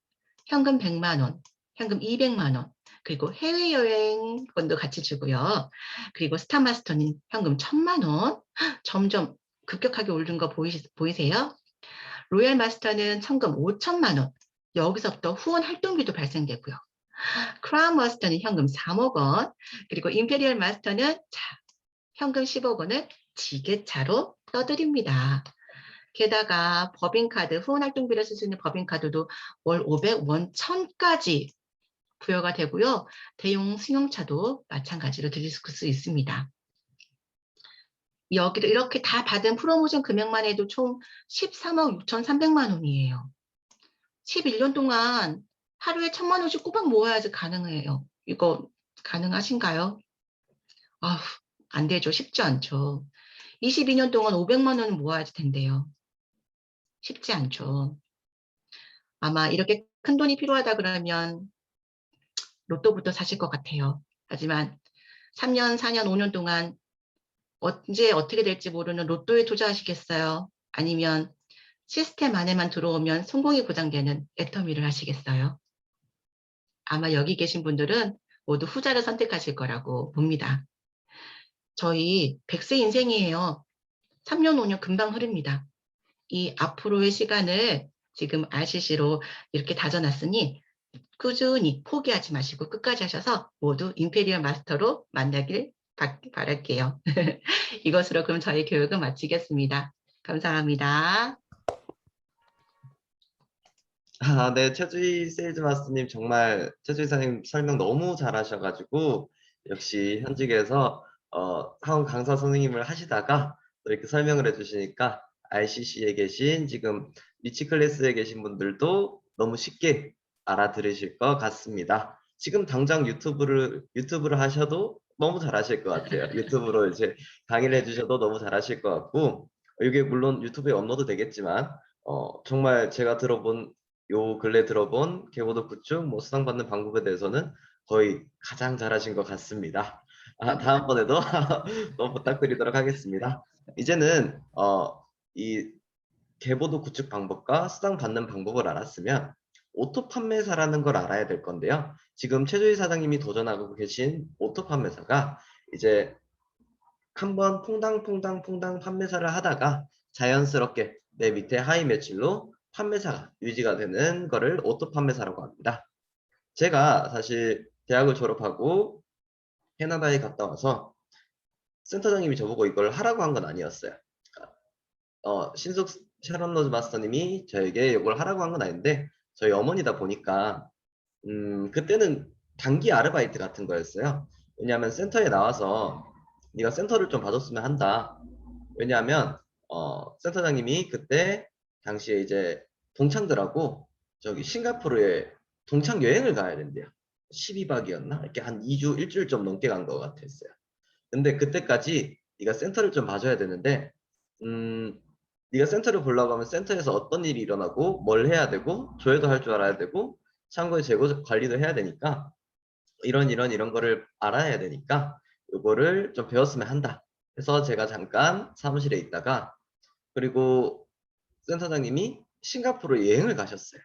현금 100만 원, 현금 200만 원, 그리고 해외여행권도 같이 주고요. 그리고 스타 마스터는 현금 1000만 원, 점점 급격하게 오른 거 보이세요? 로얄 마스터는 현금 5천만 원, 여기서부터 후원 활동비도 발생되고요. 크라운 마스터는 현금 3억 원, 그리고 임페리얼 마스터는 자, 현금 10억 원을 지게차로 떠드립니다. 게다가 법인카드, 후원활동비를 쓸 수 있는 법인카드도 월 500, 원 1000까지 부여가 되고요. 대용 승용차도 마찬가지로 드릴 수 있습니다. 여기를 이렇게 다 받은 프로모션 금액만 해도 총 13억 6,300만 원이에요. 11년 동안 하루에 1000만 원씩 꼬박 모아야지 가능해요. 이거 가능하신가요? 아휴, 안 되죠. 쉽지 않죠. 22년 동안 500만 원을 모아야 된대요. 쉽지 않죠. 아마 이렇게 큰 돈이 필요하다 그러면 로또부터 사실 것 같아요. 하지만 3년, 4년, 5년 동안 언제 어떻게 될지 모르는 로또에 투자하시겠어요? 아니면 시스템 안에만 들어오면 성공이 보장되는 애터미를 하시겠어요? 아마 여기 계신 분들은 모두 후자를 선택하실 거라고 봅니다. 저희 100세 인생이에요. 3년, 5년 금방 흐릅니다. 이 앞으로의 시간을 지금 RCC로 이렇게 다져놨으니 꾸준히 포기하지 마시고 끝까지 하셔서 모두 임페리얼 마스터로 만나길 바랄게요. 이것으로 그럼 저희 교육을 마치겠습니다. 감사합니다. 네, 최주희 세일즈 마스터님 정말 최주희 사장님 설명 너무 잘하셔가지고 역시 현직에서 학원 강사 선생님을 하시다가 또 이렇게 설명을 해주시니까 RCC에 계신 지금 리치 클래스에 계신 분들도 너무 쉽게 알아들으실 것 같습니다. 지금 당장 유튜브를 하셔도 너무 잘하실 것 같아요. 유튜브로 이제 강의를 해주셔도 너무 잘하실 것 같고 이게 물론 유튜브에 업로드 되겠지만 정말 제가 요 근래 들어본 개보도 구축 수당받는 방법에 대해서는 거의 가장 잘하신 것 같습니다. 다음번에도 또 부탁드리도록 하겠습니다. 이제는 이 개보도 구축 방법과 수당 받는 방법을 알았으면 오토 판매사라는 걸 알아야 될 건데요. 지금 최주희 사장님이 도전하고 계신 오토 판매사가 이제 한번 퐁당 판매사를 하다가 자연스럽게 내 밑에 하이 매출로 판매사가 유지가 되는 거를 오토 판매사라고 합니다. 제가 사실 대학을 졸업하고 캐나다에 갔다 와서 센터장님이 저보고 이걸 하라고 한 건 아니었어요. 신속 샤론 로즈 마스터님이 저에게 이걸 하라고 한 건 아닌데 저희 어머니다 보니까 그때는 단기 아르바이트 같은 거였어요. 왜냐하면 센터에 나와서 네가 센터를 좀 봐줬으면 한다. 왜냐하면 센터장님이 그때 당시에 이제 동창들하고 저기 싱가포르에 동창 여행을 가야 된대요. 12박이었나? 이렇게 한 2주, 일주일 좀 넘게 간 것 같았어요. 근데 그때까지 네가 센터를 좀 봐줘야 되는데 네가 센터를 보려고 하면 센터에서 어떤 일이 일어나고 뭘 해야 되고 조회도 할 줄 알아야 되고 참고에 재고 관리도 해야 되니까 이런 거를 알아야 되니까 이거를 좀 배웠으면 한다. 그래서 제가 잠깐 사무실에 있다가 그리고 센터장님이 싱가포르 여행을 가셨어요.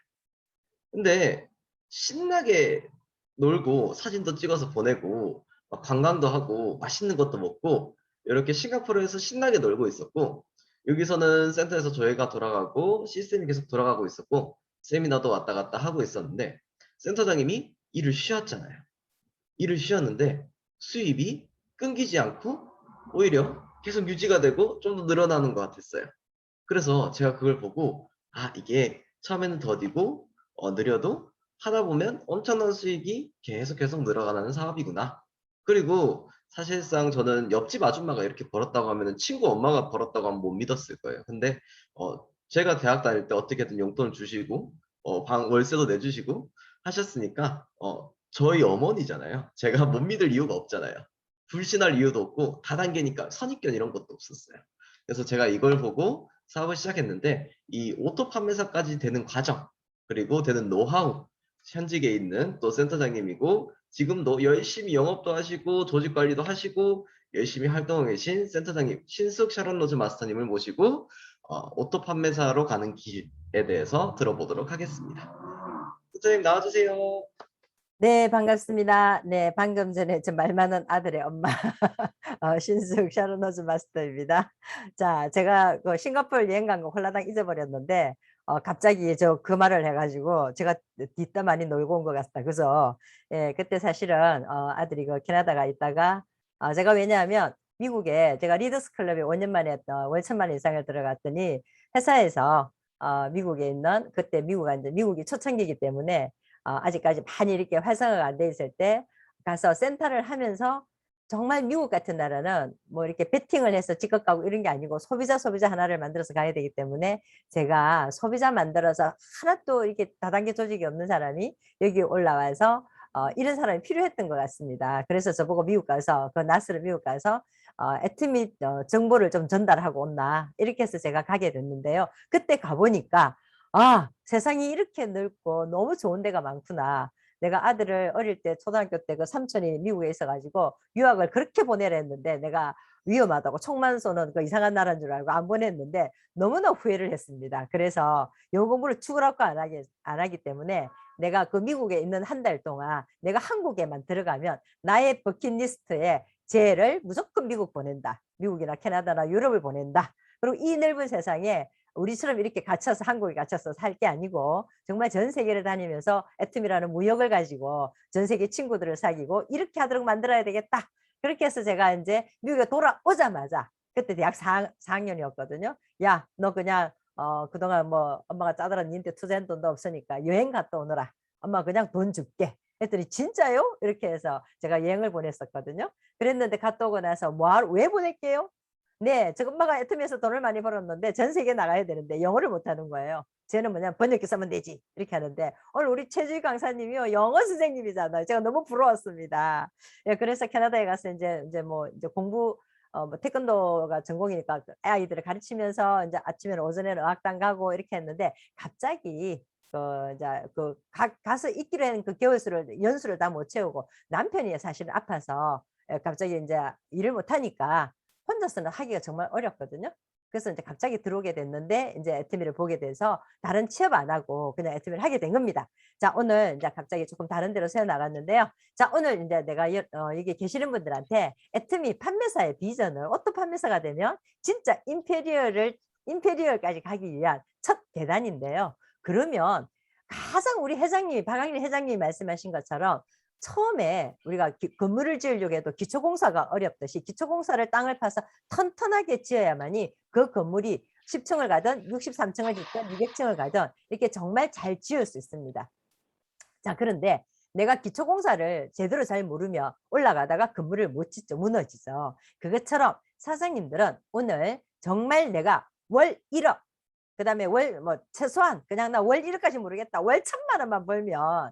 근데 신나게 놀고 사진도 찍어서 보내고 막 관광도 하고 맛있는 것도 먹고 이렇게 싱가포르에서 신나게 놀고 있었고 여기서는 센터에서 조회가 돌아가고 시스템이 계속 돌아가고 있었고 세미나도 왔다 갔다 하고 있었는데 센터장님이 일을 쉬었잖아요. 일을 쉬었는데 수입이 끊기지 않고 오히려 계속 유지가 되고 좀 더 늘어나는 것 같았어요. 그래서 제가 그걸 보고 이게 처음에는 더디고 느려도 하다 보면 엄청난 수익이 계속 늘어가는 사업이구나. 그리고 사실상 저는 옆집 아줌마가 이렇게 벌었다고 하면은 친구 엄마가 벌었다고 하면 못 믿었을 거예요. 근데 제가 대학 다닐 때 어떻게든 용돈을 주시고 방 월세도 내주시고 하셨으니까 저희 어머니잖아요. 제가 못 믿을 이유가 없잖아요. 불신할 이유도 없고 다단계니까 선입견 이런 것도 없었어요. 그래서 제가 이걸 보고 사업을 시작했는데 이 오토 판매사까지 되는 과정 그리고 되는 노하우 현직에 있는 또 센터장님이고 지금도 열심히 영업도 하시고 조직 관리도 하시고 열심히 활동하고 계신 센터장님 신숙 샤론 로즈 마스터님을 모시고 오토 판매사로 가는 길에 대해서 들어보도록 하겠습니다. 센터장님 나와주세요. 네, 반갑습니다. 네, 방금 전에 저 말 많은 아들의 엄마 신숙 샤르노즈 마스터입니다. 자, 제가 그 싱가포르 여행 간 거 홀라당 잊어버렸는데 갑자기 저 그 말을 해가지고 제가 뒷담 많이 놀고 온 것 같다. 그래서 예, 그때 사실은 아들이 그 캐나다가 있다가 제가 왜냐하면 미국에 제가 리더스 클럽에 5년 만에 월 1,000만 이상을 들어갔더니 회사에서 미국에 있는 그때 미국이 초창기이기 때문에 아직까지 많이 이렇게 활성화가 안 돼 있을 때 가서 센터를 하면서 정말 미국 같은 나라는 뭐 이렇게 베팅을 해서 직업 가고 이런 게 아니고 소비자 하나를 만들어서 가야 되기 때문에 제가 소비자 만들어서 하나도 이렇게 다단계 조직이 없는 사람이 여기 올라와서 이런 사람이 필요했던 것 같습니다. 그래서 저보고 미국 가서 그 나스를 미국 가서 애트밋 정보를 좀 전달하고 온나 이렇게 해서 제가 가게 됐는데요. 그때 가보니까 세상이 이렇게 넓고 너무 좋은 데가 많구나. 내가 아들을 어릴 때 초등학교 때 그 삼촌이 미국에 있어가지고 유학을 그렇게 보내려 했는데 내가 위험하다고 총만 쏘는 그 이상한 나라인 줄 알고 안 보냈는데 너무나 후회를 했습니다. 그래서 영어 공부를 죽으라고 안 하기 때문에 내가 그 미국에 있는 한 달 동안 내가 한국에만 들어가면 나의 버킷리스트에 쟤를 무조건 미국 보낸다. 미국이나 캐나다나 유럽을 보낸다. 그리고 이 넓은 세상에 우리처럼 이렇게 갇혀서 한국에 갇혀서 살 게 아니고 정말 전 세계를 다니면서 애텀이라는 무역을 가지고 전 세계 친구들을 사귀고 이렇게 하도록 만들어야 되겠다. 그렇게 해서 제가 이제 미국에 돌아오자마자 그때 대학 4학년이었거든요. 야, 너 그냥 그동안 뭐 엄마가 짜들은 니한테 투자한 돈도 없으니까 여행 갔다 오너라. 엄마 그냥 돈 줄게. 했더니 진짜요? 이렇게 해서 제가 여행을 보냈었거든요. 그랬는데 갔다 오고 나서 왜 보낼게요? 네, 저 엄마가 애터미에서 돈을 많이 벌었는데 전 세계 나가야 되는데 영어를 못하는 거예요. 쟤는 뭐냐 번역기 쓰면 되지 이렇게 하는데 오늘 우리 최주희 강사님이요 영어 선생님이잖아요. 제가 너무 부러웠습니다. 예, 그래서 캐나다에 가서 이제 공부 뭐 태권도가 전공이니까 그 아이들을 가르치면서 이제 아침에는 오전에는 어학당 가고 이렇게 했는데 갑자기 이제 가서 있기로 한 그 연수를 다 못 채우고 남편이 사실 아파서 갑자기 이제 일을 못 하니까 혼자서는 하기가 정말 어렵거든요. 그래서 이제 갑자기 들어오게 됐는데 이제 애터미를 보게 돼서 다른 취업 안 하고 그냥 애터미를 하게 된 겁니다. 자, 오늘 이제 갑자기 조금 다른 데로 새어 나갔는데요. 자, 오늘 이제 내가 여기 계시는 분들한테 애터미 판매사의 비전을 오토 판매사가 되면 진짜 임페리얼까지 가기 위한 첫 계단인데요. 그러면 가장 우리 박학일 회장님이 말씀하신 것처럼 처음에 우리가 건물을 지으려고 해도 기초공사가 어렵듯이 기초공사를 땅을 파서 튼튼하게 지어야만이 그 건물이 10층을 가든 63층을 짓든 200층을 가든 이렇게 정말 잘 지을 수 있습니다. 자, 그런데 내가 기초공사를 제대로 잘 모르면 올라가다가 건물을 못 짓죠. 무너지죠. 그것처럼 사장님들은 오늘 정말 내가 월 1억 그 다음에 최소한 그냥 나 월 1억까지 모르겠다. 월 1,000만 원만 벌면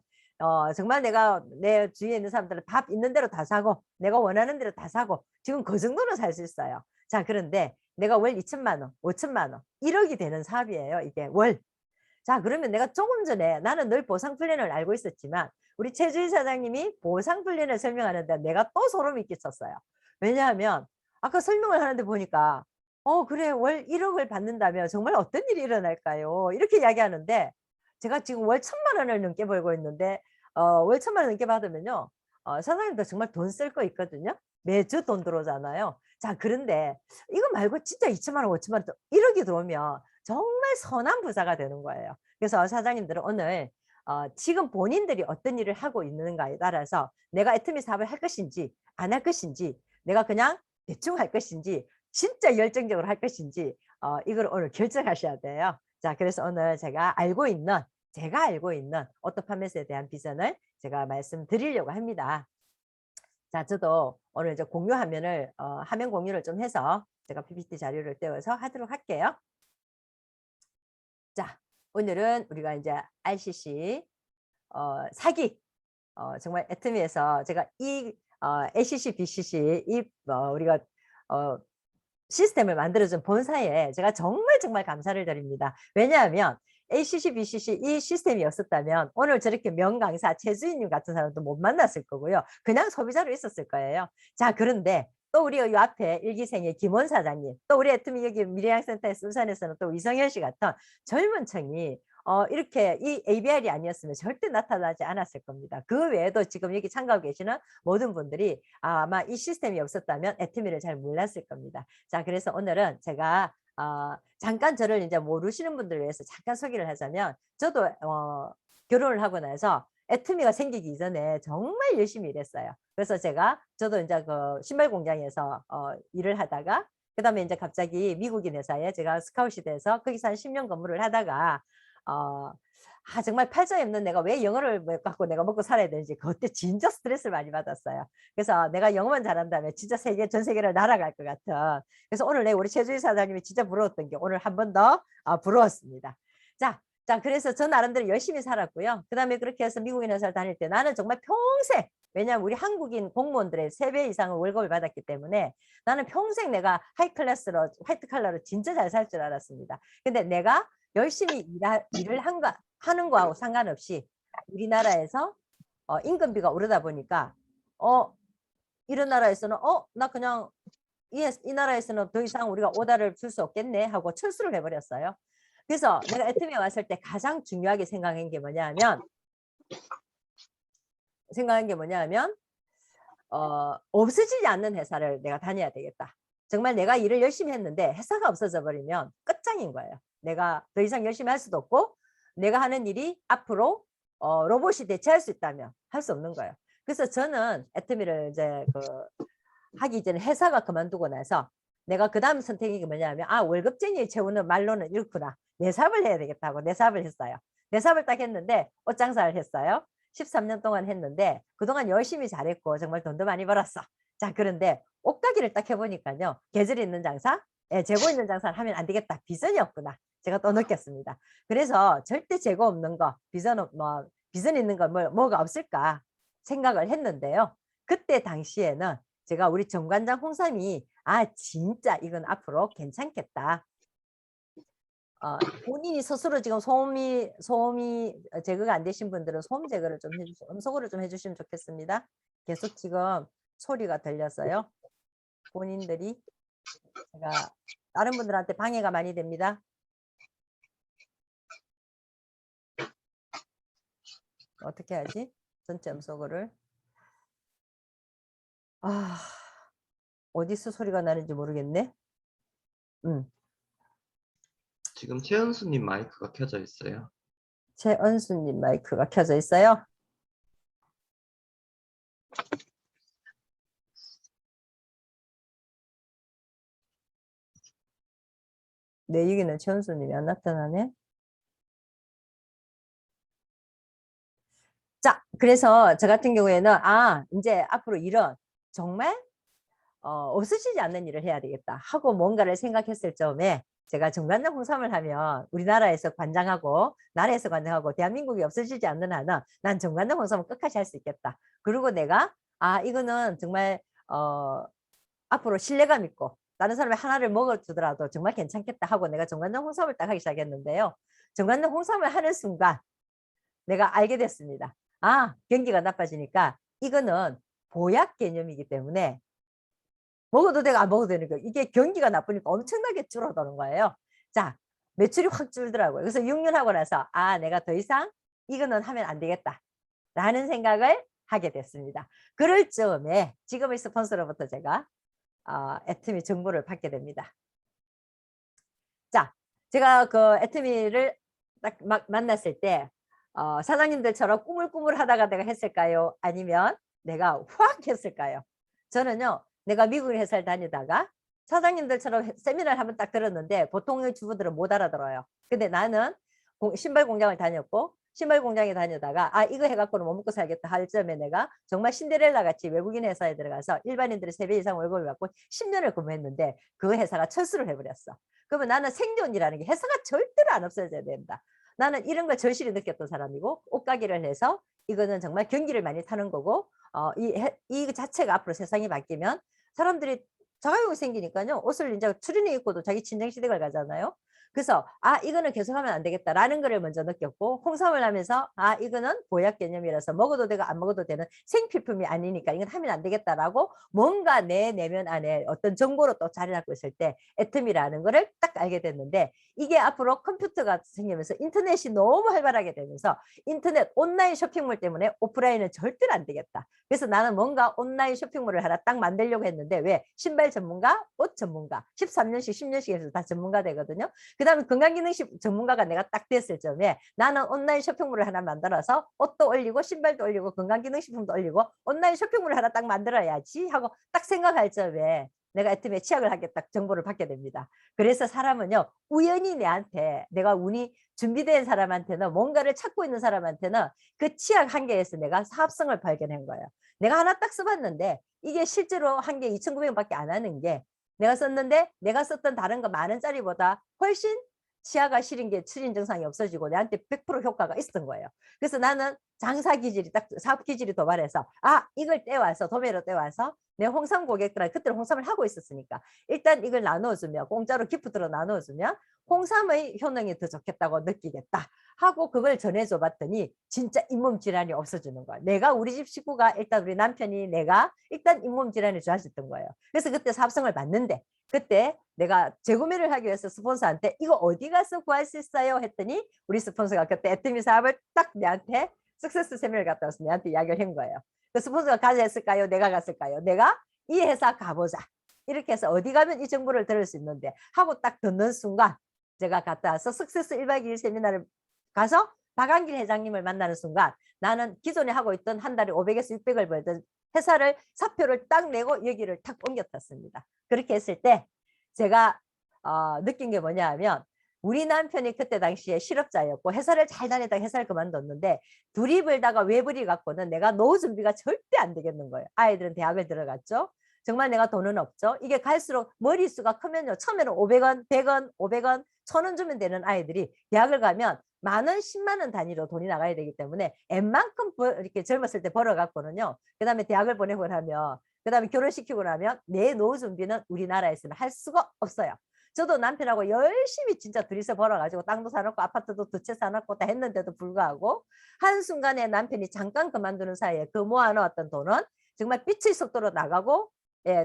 정말 내가 내 주위에 있는 사람들은 밥 있는 대로 다 사고 내가 원하는 대로 다 사고 지금 그 정도는 살 수 있어요. 자, 그런데 내가 월 2,000만 원, 5,000만 원, 1억이 되는 사업이에요. 이게 월. 자, 그러면 내가 조금 전에 나는 늘 보상 플랜을 알고 있었지만 우리 최주희 사장님이 보상 플랜을 설명하는데 내가 또 소름이 끼쳤어요. 왜냐하면 아까 설명을 하는데 보니까 그래 월 1억을 받는다면 정말 어떤 일이 일어날까요? 이렇게 이야기하는데 제가 지금 월 1,000만 원을 넘게 벌고 있는데 월 1,000만 원 넘게 받으면요. 사장님도 정말 돈 쓸 거 있거든요. 매주 돈 들어오잖아요. 자, 그런데 이거 말고 진짜 2,000만 원, 5,000만 원, 1억이 들어오면 정말 선한 부자가 되는 거예요. 그래서 사장님들은 오늘 지금 본인들이 어떤 일을 하고 있는가에 따라서 내가 애터미 사업을 할 것인지 안 할 것인지 내가 그냥 대충 할 것인지 진짜 열정적으로 할 것인지 이걸 오늘 결정하셔야 돼요. 자, 그래서 오늘 제가 알고 있는 오토 판매사에 대한 비전을 제가 말씀드리려고 합니다. 자, 저도 오늘 이제 공유 화면을 화면 공유를 좀 해서 제가 PPT 자료를 떼어서 하도록 할게요. 자, 오늘은 우리가 이제 RCC 사기 정말 애트미에서 제가 이 ACC, BCC 우리가 시스템을 만들어준 본사에 제가 정말 감사를 드립니다. 왜냐하면 ACC, BCC 이 시스템이 없었다면 오늘 저렇게 명강사 최주인님 같은 사람도 못 만났을 거고요. 그냥 소비자로 있었을 거예요. 자, 그런데 또 우리 이 앞에 일기생의 김원 사장님, 또 우리 애트미 여기 미래양센터에서 울산에서는 또 이성열 씨 같은 젊은 층이 이렇게 이 ABR이 아니었으면 절대 나타나지 않았을 겁니다. 그 외에도 지금 여기 참가하고 계시는 모든 분들이 아마 이 시스템이 없었다면 애트미를 잘 몰랐을 겁니다. 자, 그래서 오늘은 제가 잠깐 저를 이제 모르시는 분들을 위해서 잠깐 소개를 하자면, 저도 결혼을 하고 나서 애트미가 생기기 이전에 정말 열심히 일했어요. 그래서 저도 이제 그 신발 공장에서 일을 하다가, 그다음에 이제 갑자기 미국인 회사에 제가 스카웃이 돼서 거기서 한 10년 근무를 하다가 정말 팔자에 없는 내가 왜 영어를 갖고 내가 먹고 살아야 되는지 그때 진짜 스트레스를 많이 받았어요. 그래서 내가 영어만 잘한다면 진짜 전 세계를 날아갈 것 같은. 그래서 오늘 우리 최주희 사장님이 진짜 부러웠던 게 오늘 한 번 더 부러웠습니다. 자, 그래서 저 나름대로 열심히 살았고요. 그 다음에 그렇게 해서 미국인 회사를 다닐 때 나는 정말 평생, 왜냐하면 우리 한국인 공무원들의 3배 이상의 월급을 받았기 때문에 나는 평생 내가 하이 클래스로 화이트 칼라로 진짜 잘 살 줄 알았습니다. 근데 내가 열심히 일을 하는 거하고 상관없이 우리나라에서 임금비가 오르다 보니까 이런 나라에서는 나 그냥 이 나라에서는 더 이상 우리가 오다를 줄 수 없겠네 하고 철수를 해버렸어요. 그래서 내가 애트미에 왔을 때 가장 중요하게 생각한 게 뭐냐면 없어지지 않는 회사를 내가 다녀야 되겠다. 정말 내가 일을 열심히 했는데 회사가 없어져 버리면 끝장인 거예요. 내가 더 이상 열심히 할 수도 없고, 내가 하는 일이 앞으로 로봇이 대체할 수 있다면 할 수 없는 거예요. 그래서 저는 애트미를 이제 하기 전에 회사가 그만두고 나서 내가 그 다음 선택이 뭐냐면 월급쟁이 채우는 말로는 이렇구나. 내 사업을 해야 되겠다고 내 사업을 했어요. 내 사업을 딱 했는데 옷장사를 했어요. 13년 동안 했는데 그동안 열심히 잘했고 정말 돈도 많이 벌었어. 자, 그런데 옷가게를 딱 해보니까요. 계절 있는 장사, 재고 있는 장사를 하면 안 되겠다. 비전이 없구나. 제가 또 느꼈습니다. 그래서 절대 재고 없는 거, 비전 있는 거 뭐가 없을까 생각을 했는데요. 그때 당시에는 제가 우리 정관장 홍삼이 진짜 이건 앞으로 괜찮겠다. 본인이 스스로 지금 소음이 제거가 안 되신 분들은 소음 제거를 좀 해주시고 음소거를 좀 해주시면 좋겠습니다. 계속 지금 소리가 들렸어요. 본인들이 제가 다른 분들한테 방해가 많이 됩니다. 어떻게 하지? 전체 음소거를 어디서 소리가 나는지 모르겠네. 지금 최은수님 마이크가 켜져 있어요. 최은수님 마이크가 켜져 있어요. 네, 여기는 최은수님이 안 나타나네. 자, 그래서 저 같은 경우에는 이제 앞으로 일은 정말 없어지지 않는 일을 해야 되겠다 하고 뭔가를 생각했을 점에 제가 정관장 홍삼을 하면 우리나라에서 관장하고 나라에서 관장하고 대한민국이 없어지지 않는 한은 난 정관장 홍삼을 끝까지 할 수 있겠다. 그리고 내가 이거는 정말 앞으로 신뢰감 있고 다른 사람이 하나를 먹어주더라도 정말 괜찮겠다 하고 내가 정관장 홍삼을 딱 하기 시작했는데요. 정관장 홍삼을 하는 순간 내가 알게 됐습니다. 경기가 나빠지니까 이거는 보약 개념이기 때문에 먹어도 되고 안 먹어도 되는 거예요. 이게 경기가 나쁘니까 엄청나게 줄어드는 거예요. 자, 매출이 확 줄더라고요. 그래서 6년 하고 나서 내가 더 이상 이거는 하면 안 되겠다 라는 생각을 하게 됐습니다. 그럴 즈음에 지금의 스폰서로부터 제가 애트미 정보를 받게 됩니다. 자, 제가 그 애트미를 딱 만났을 때 사장님들처럼 꾸물꾸물 하다가 내가 했을까요? 아니면 내가 확 했을까요? 저는요, 내가 미국 회사를 다니다가 사장님들처럼 세미나를 한번 딱 들었는데 보통의 주부들은 못 알아들어요. 근데 나는 신발 공장을 다녔고 신발 공장에 다니다가 아 이거 해갖고는 못 먹고 살겠다 할 점에 내가 정말 신데렐라 같이 외국인 회사에 들어가서 일반인들의 3배 이상 월급을 받고 10년을 근무했는데 그 회사가 철수를 해버렸어. 그러면 나는 생존이라는 게 회사가 절대로 안 없어져야 된다. 나는 이런 걸 절실히 느꼈던 사람이고 옷가게를 해서 이거는 정말 경기를 많이 타는 거고 이 자체가 앞으로 세상이 바뀌면 사람들이 자가용이 생기니까요. 옷을 이제 추리닝 입고도 자기 친정 시댁을 가잖아요. 그래서 아 이거는 계속하면 안 되겠다라는 거를 먼저 느꼈고 홍삼을 하면서 아 이거는 보약 개념이라서 먹어도 되고 안 먹어도 되는 생필품이 아니니까 이건 하면 안 되겠다라고 뭔가 내 내면 안에 어떤 정보로 또 자리 잡고 있을 때 애텀이라는 거를 딱 알게 됐는데 이게 앞으로 컴퓨터가 생기면서 인터넷이 너무 활발하게 되면서 인터넷 온라인 쇼핑몰 때문에 오프라인은 절대로 안 되겠다. 그래서 나는 뭔가 온라인 쇼핑몰을 하나 딱 만들려고 했는데 왜 신발 전문가, 옷 전문가 13년씩 10년씩 해서 다 전문가 되거든요. 그 다음에 건강기능식 전문가가 내가 딱 됐을 점에 나는 온라인 쇼핑몰을 하나 만들어서 옷도 올리고 신발도 올리고 건강기능식품도 올리고 온라인 쇼핑몰을 하나 딱 만들어야지 하고 딱 생각할 점에 내가 애터미에 취약을 하게 딱 정보를 받게 됩니다. 그래서 사람은요 우연히 내가 운이 준비된 사람한테는 뭔가를 찾고 있는 사람한테는 그 취약 한계에서 내가 사업성을 발견한 거예요. 내가 하나 딱 써봤는데 이게 실제로 한 개 2,900원밖에 안 하는 게 내가 썼는데 내가 썼던 다른 거 만 원짜리보다 훨씬 치아가 시린 게 추린 증상이 없어지고 내한테 100% 효과가 있었던 거예요. 그래서 나는 장사 기질이 딱 사업 기질이 도발해서 아 이걸 떼와서 도매로 떼와서 내 홍삼 고객들한테 그때는 홍삼을 하고 있었으니까 일단 이걸 나눠주면 공짜로 기프트로 나눠주면 홍삼의 효능이 더 좋겠다고 느끼겠다 하고 그걸 전해줘 봤더니 진짜 잇몸 질환이 없어지는 거야. 내가 우리 집 식구가 일단 우리 남편이 내가 일단 잇몸 질환이 좋아졌던 거예요. 그래서 그때 사업성을 봤는데 그때 내가 재구매를 하기 위해서 스폰서한테 이거 어디 가서 구할 수 있어요 했더니 우리 스폰서가 그때 애터미 사업을 딱 내한테 석세스 세미나를 갔다 와서 내한테 이야기를 한 거예요. 그 스폰서가 가져했을까요? 내가 갔을까요? 내가 이 회사 가보자. 이렇게 해서 어디 가면 이 정보를 들을 수 있는데 하고 딱 듣는 순간 제가 갔다 와서 석세스 1박 2일 세미나를 가서 박한길 회장님을 만나는 순간 나는 기존에 하고 있던 한 달에 500에서 600을 벌던 회사를 사표를 딱 내고 여기를 탁 옮겨 탔습니다. 그렇게 했을 때 제가 느낀 게 뭐냐 하면 우리 남편이 그때 당시에 실업자였고 회사를 잘 다니다가 회사를 그만뒀는데 둘이 벌다가 외벌이 갖고는 내가 노후 준비가 절대 안 되겠는 거예요. 아이들은 대학을 들어갔죠. 정말 내가 돈은 없죠. 이게 갈수록 머리수가 크면요. 처음에는 500원, 100원, 500원, 1,000원 주면 되는 아이들이 대학을 가면 만 원, 10만 원 단위로 돈이 나가야 되기 때문에 웬만큼 이렇게 젊었을 때 벌어갖고는요. 그 다음에 대학을 보내고 나면 그 다음에 결혼시키고 나면 내 노후 준비는 우리나라에서는 할 수가 없어요. 저도 남편하고 열심히 진짜 둘이서 벌어가지고 땅도 사놓고 아파트도 2채 사놓고 다 했는데도 불구하고 한순간에 남편이 잠깐 그만두는 사이에 그 모아놓았던 돈은 정말 빛의 속도로 나가고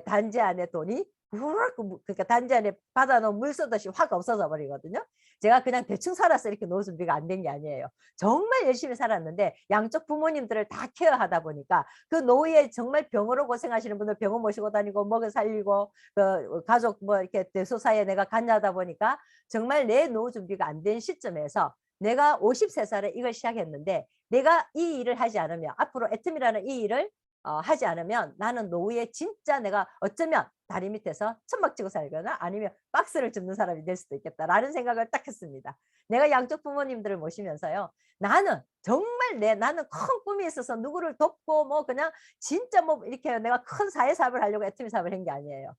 단지 안에 돈이 그러니까 단지 안에 받아놓은 물 쏘듯이 확 없어져 버리거든요. 제가 그냥 대충 살아서 이렇게 노후 준비가 안 된 게 아니에요. 정말 열심히 살았는데 양쪽 부모님들을 다 케어하다 보니까 그 노후에 정말 병으로 고생하시는 분들 병원 모시고 다니고 먹여 살리고 그 가족 뭐 이렇게 대소사에 내가 관여하다 보니까 정말 내 노후 준비가 안 된 시점에서 내가 53살에 이걸 시작했는데 내가 이 일을 하지 않으면 앞으로 애텀이라는 이 일을 하지 않으면 나는 노후에 진짜 내가 어쩌면 다리 밑에서 천막 치고 살거나 아니면 박스를 줍는 사람이 될 수도 있겠다라는 생각을 딱 했습니다. 내가 양쪽 부모님들을 모시면서요. 나는 정말 나는 큰 꿈이 있어서 누구를 돕고 뭐 그냥 진짜 뭐 이렇게 내가 큰 사회사업을 하려고 애터미 사업을 한 게 아니에요.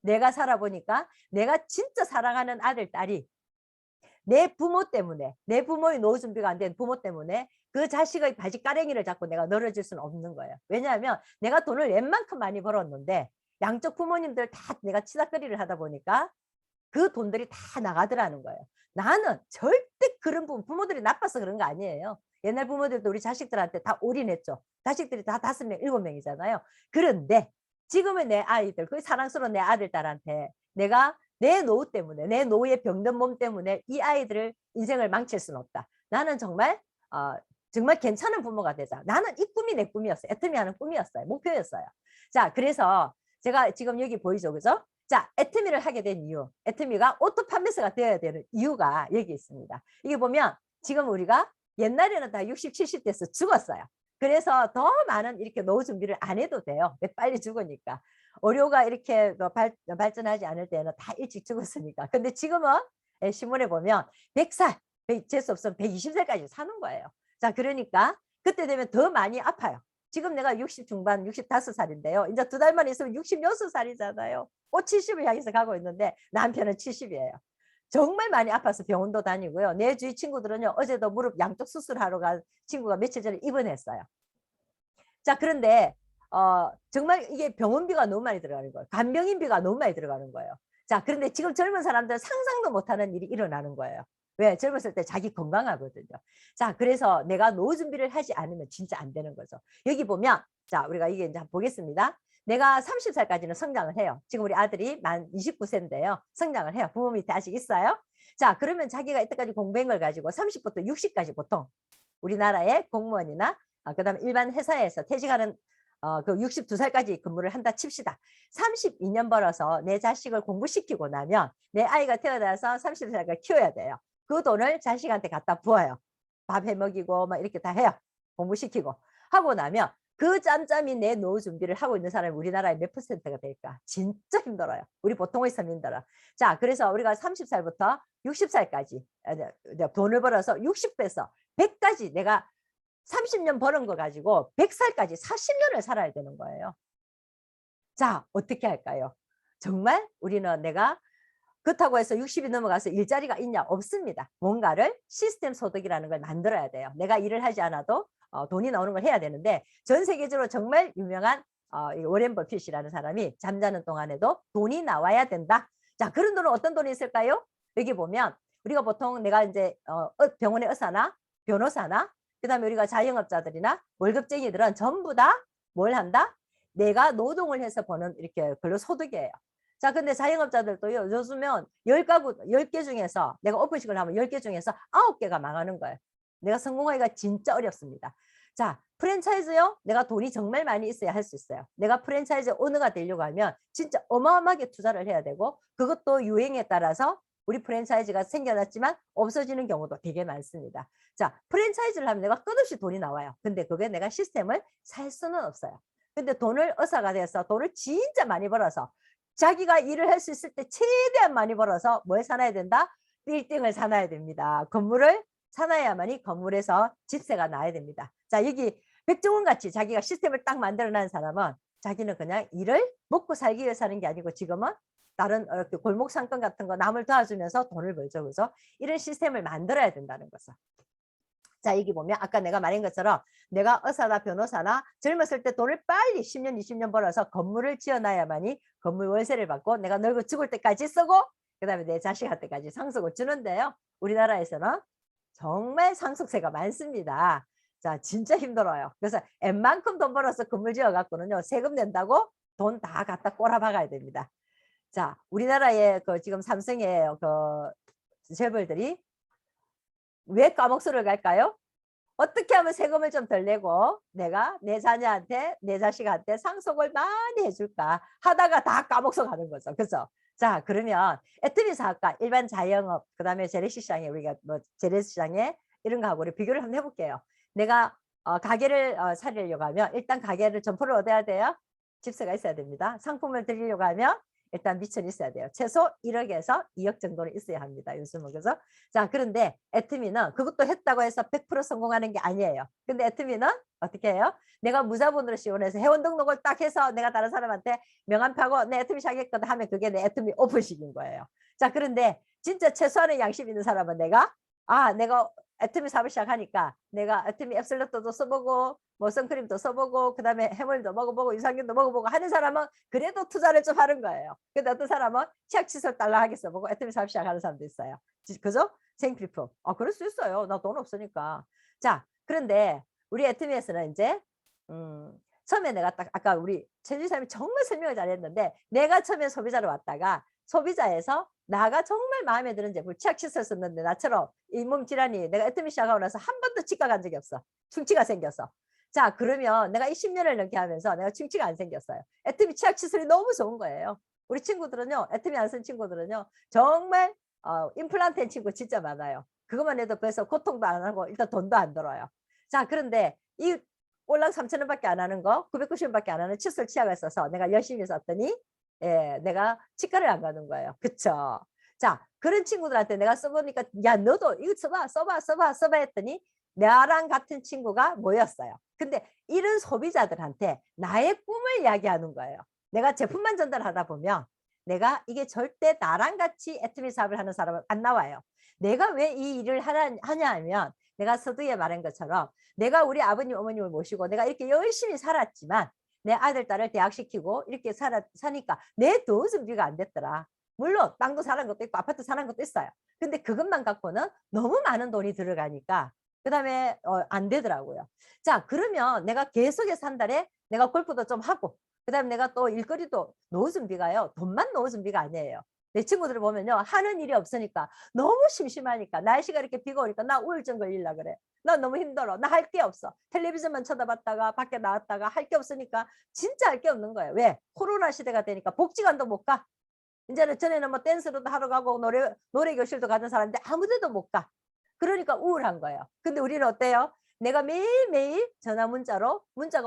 내가 살아보니까 내가 진짜 사랑하는 아들, 딸이 내 부모 때문에 내 부모의 노후 준비가 안 된 부모 때문에 그 자식의 바지 까랭이를 잡고 내가 늘어질 수는 없는 거예요. 왜냐하면 내가 돈을 웬만큼 많이 벌었는데 양쪽 부모님들 다 내가 치닥거리를 하다 보니까 그 돈들이 다 나가더라는 거예요. 나는 절대 그런 부모들이 나빠서 그런 거 아니에요. 옛날 부모들도 우리 자식들한테 다 올인했죠. 자식들이 다 5명, 7명이잖아요. 그런데 지금의 내 아이들, 그 사랑스러운 내 아들, 딸한테 내가 내 노후 때문에 내 노후의 병든 몸 때문에 이 아이들을 인생을 망칠 수는 없다. 나는 정말 정말 괜찮은 부모가 되자. 나는 이 꿈이 내 꿈이었어요. 애터미 하는 꿈이었어요. 목표였어요. 자, 그래서 제가 지금 여기 보이죠, 그죠? 자, 애터미를 하게 된 이유, 애터미가 오토 판매사가 되어야 되는 이유가 여기 있습니다. 이게 보면 지금 우리가 옛날에는 다 60, 70대에서 죽었어요. 그래서 더 많은 이렇게 노후 준비를 안 해도 돼요. 빨리 죽으니까. 의료가 이렇게 발전하지 않을 때는 다 일찍 죽었으니까. 근데 지금은 신문에 보면 100살, 재수 없으면 120살까지 사는 거예요. 자, 그러니까 그때 되면 더 많이 아파요. 지금 내가 60 중반, 65살인데요. 이제 2달만 있으면 66살이잖아요. 곧 70을 향해서 가고 있는데 남편은 70이에요. 정말 많이 아파서 병원도 다니고요. 내 주위 친구들은요, 어제도 무릎 양쪽 수술하러 간 친구가 며칠 전에 입원했어요. 자, 그런데 정말 이게 병원비가 너무 많이 들어가는 거예요. 간병인비가 너무 많이 들어가는 거예요. 자, 그런데 지금 젊은 사람들은 상상도 못하는 일이 일어나는 거예요. 왜? 젊었을 때 자기 건강하거든요. 자, 그래서 내가 노후 준비를 하지 않으면 진짜 안 되는 거죠. 여기 보면, 자, 우리가 이게 이제 한번 보겠습니다. 내가 30살까지는 성장을 해요. 지금 우리 아들이 만 29세인데요. 성장을 해요. 부모 밑에 아직 있어요. 자, 그러면 자기가 이때까지 공부한 걸 가지고 30부터 60까지 보통 우리나라의 공무원이나 그다음에 일반 회사에서 퇴직하는 그 62살까지 근무를 한다 칩시다. 32년 벌어서 내 자식을 공부시키고 나면 내 아이가 태어나서 30살까지 키워야 돼요. 그 돈을 자식한테 갖다 부어요. 밥 해먹이고 막 이렇게 다 해요. 공부시키고. 하고 나면 그 짬짬이 내 노후 준비를 하고 있는 사람이 우리나라에 몇 %가 될까? 진짜 힘들어요. 우리 보통의 사람 힘들어. 자, 그래서 우리가 30살부터 60살까지 돈을 벌어서 60배에서 100까지 내가 30년 버는 거 가지고 100살까지 40년을 살아야 되는 거예요. 자, 어떻게 할까요? 정말 우리는 내가 그렇다고 해서 60이 넘어가서 일자리가 있냐? 없습니다. 뭔가를 시스템 소득이라는 걸 만들어야 돼요. 내가 일을 하지 않아도 돈이 나오는 걸 해야 되는데 전 세계적으로 정말 유명한 워렌 버핏이라는 사람이 잠자는 동안에도 돈이 나와야 된다. 자, 그런 돈은 어떤 돈이 있을까요? 여기 보면 우리가 보통 내가 이제 병원의 의사나 변호사나 그다음에 우리가 자영업자들이나 월급쟁이들은 전부 다 뭘 한다? 내가 노동을 해서 버는 이렇게 근로소득이에요. 자, 근데 자영업자들도요, 요즘은 10개 중에서 내가 오픈식을 하면 10개 중에서 9개가 망하는 거예요. 내가 성공하기가 진짜 어렵습니다. 자, 프랜차이즈요? 내가 돈이 정말 많이 있어야 할 수 있어요. 내가 프랜차이즈 오너가 되려고 하면 진짜 어마어마하게 투자를 해야 되고 그것도 유행에 따라서 우리 프랜차이즈가 생겨났지만 없어지는 경우도 되게 많습니다. 자, 프랜차이즈를 하면 내가 끝없이 돈이 나와요. 근데 그게 내가 시스템을 살 수는 없어요. 근데 돈을 의사가 돼서 돈을 진짜 많이 벌어서 자기가 일을 할 수 있을 때 최대한 많이 벌어서 뭘 사놔야 된다? 빌딩을 사놔야 됩니다. 건물을 사놔야만이 건물에서 집세가 나야 됩니다. 자, 여기 백종원 같이 자기가 시스템을 딱 만들어 놓은 사람은 자기는 그냥 일을 먹고 살기 위해서 하는 게 아니고 지금은 다른 골목 상권 같은 거 남을 도와주면서 돈을 벌죠. 그래서 이런 시스템을 만들어야 된다는 것을. 자, 여기 보면 아까 내가 말한 것처럼 내가 의사나 변호사나 젊었을 때 돈을 빨리 10년, 20년 벌어서 건물을 지어놔야만이 건물 월세를 받고 내가 늙어 죽을 때까지 쓰고 그다음에 내 자식한테까지 상속을 주는데요. 우리나라에서는 정말 상속세가 많습니다. 자, 진짜 힘들어요. 그래서 웬만큼 돈 벌어서 건물 지어갖고는요, 세금 낸다고 돈 다 갖다 꼬라박아야 됩니다. 자, 우리나라의 지금 삼성의 재벌들이 왜 감옥수를 갈까요? 어떻게 하면 세금을 좀 덜 내고 내가 내 자녀한테 내 자식한테 상속을 많이 해줄까 하다가 다 감옥수 가는 거죠. 그죠? 자, 그러면 애터미 사업가 일반 자영업 그다음에 재래시장에 우리가 재래시장에 이런 거하고 우리 비교를 한번 해볼게요. 내가 가게를 차리려고 하면 일단 가게를 점포를 얻어야 돼요. 집세가 있어야 됩니다. 상품을 드리려고 하면 일단 미천이 있어야 돼요. 최소 1억에서 2억 정도는 있어야 합니다. 요즘은. 그죠? 자, 그런데 애터미는 그것도 했다고 해서 100% 성공하는 게 아니에요. 근데 애터미는 어떻게 해요? 내가 무자본으로 지원해서 회원 등록을 딱 해서 내가 다른 사람한테 명함 파고 내 애터미 시작했거든 하면 그게 내 애터미 오픈식인 거예요. 자, 그런데 진짜 최소한의 양심 있는 사람은 내가 애터미 사업을 시작하니까 내가 애터미 앱슬러터도 써보고 뭐 선크림도 써보고 그다음에 해물도 먹어보고 유산균도 먹어보고 하는 사람은 그래도 투자를 좀 하는 거예요. 근데 어떤 사람은 치약 칫솔 달라하게 써보고 애터미 사업 시작하는 사람도 있어요. 그죠? 생필품. 그럴 수 있어요. 나 돈 없으니까. 자, 그런데 우리 애터미에서는 이제 처음에 내가 딱 아까 우리 최주사님이 정말 설명을 잘했는데 내가 처음에 소비자로 왔다가 소비자에서 나가 정말 마음에 드는 제품 치약 칫솔 썼는데 나처럼 잇몸 질환이 내가 애터미 시작하고 나서 한 번도 치과 간 적이 없어. 충치가 생겼어. 자, 그러면 내가 이 10년을 넘게 하면서 내가 충치가 안 생겼어요. 애터미 치약 칫솔이 너무 좋은 거예요. 우리 친구들은요, 애터미 안 쓴 친구들은요, 정말 임플란트 한 친구 진짜 많아요. 그것만 해도 벌써 고통도 안 하고 일단 돈도 안 들어요. 자, 그런데 이 올랑 3,000원밖에 안 하는 거, 990원밖에 안 하는 칫솔 치약을 써서 내가 열심히 썼더니 내가 치과를 안 가는 거예요. 그쵸? 자, 그런 친구들한테 내가 써보니까 야, 너도 이거 써봐 했더니 나랑 같은 친구가 모였어요. 근데 이런 소비자들한테 나의 꿈을 이야기하는 거예요. 내가 제품만 전달하다 보면 내가 이게 절대 나랑 같이 애터미 사업을 하는 사람은 안 나와요. 내가 왜 이 일을 하냐 하면 내가 서두에 말한 것처럼 내가 우리 아버님 어머님을 모시고 내가 이렇게 열심히 살았지만 내 아들 딸을 대학시키고 이렇게 사니까 내 돈 준비가 안 됐더라. 물론 땅도 사는 것도 있고 아파트 사는 것도 있어요. 근데 그것만 갖고는 너무 많은 돈이 들어가니까 그다음에 안 되더라고요. 자, 그러면 내가 계속해서 한 달에 내가 골프도 좀 하고 그다음에 내가 또 일거리도 노후 준비가요. 돈만 노후 준비가 아니에요. 내 친구들을 보면요. 하는 일이 없으니까 너무 심심하니까 날씨가 이렇게 비가 오니까 나 우울증 걸리려 그래. 나 너무 힘들어. 나 할 게 없어. 텔레비전만 쳐다봤다가 밖에 나왔다가 할 게 없으니까 진짜 할 게 없는 거예요. 왜? 코로나 시대가 되니까 복지관도 못 가. 이제는 전에는 뭐 댄스로도 하러 가고 노래 교실도 가는 사람인데 아무데도 못 가. 그러니까 우울한 거예요. 근데 우리는 어때요? 내가 매일매일 전화 문자가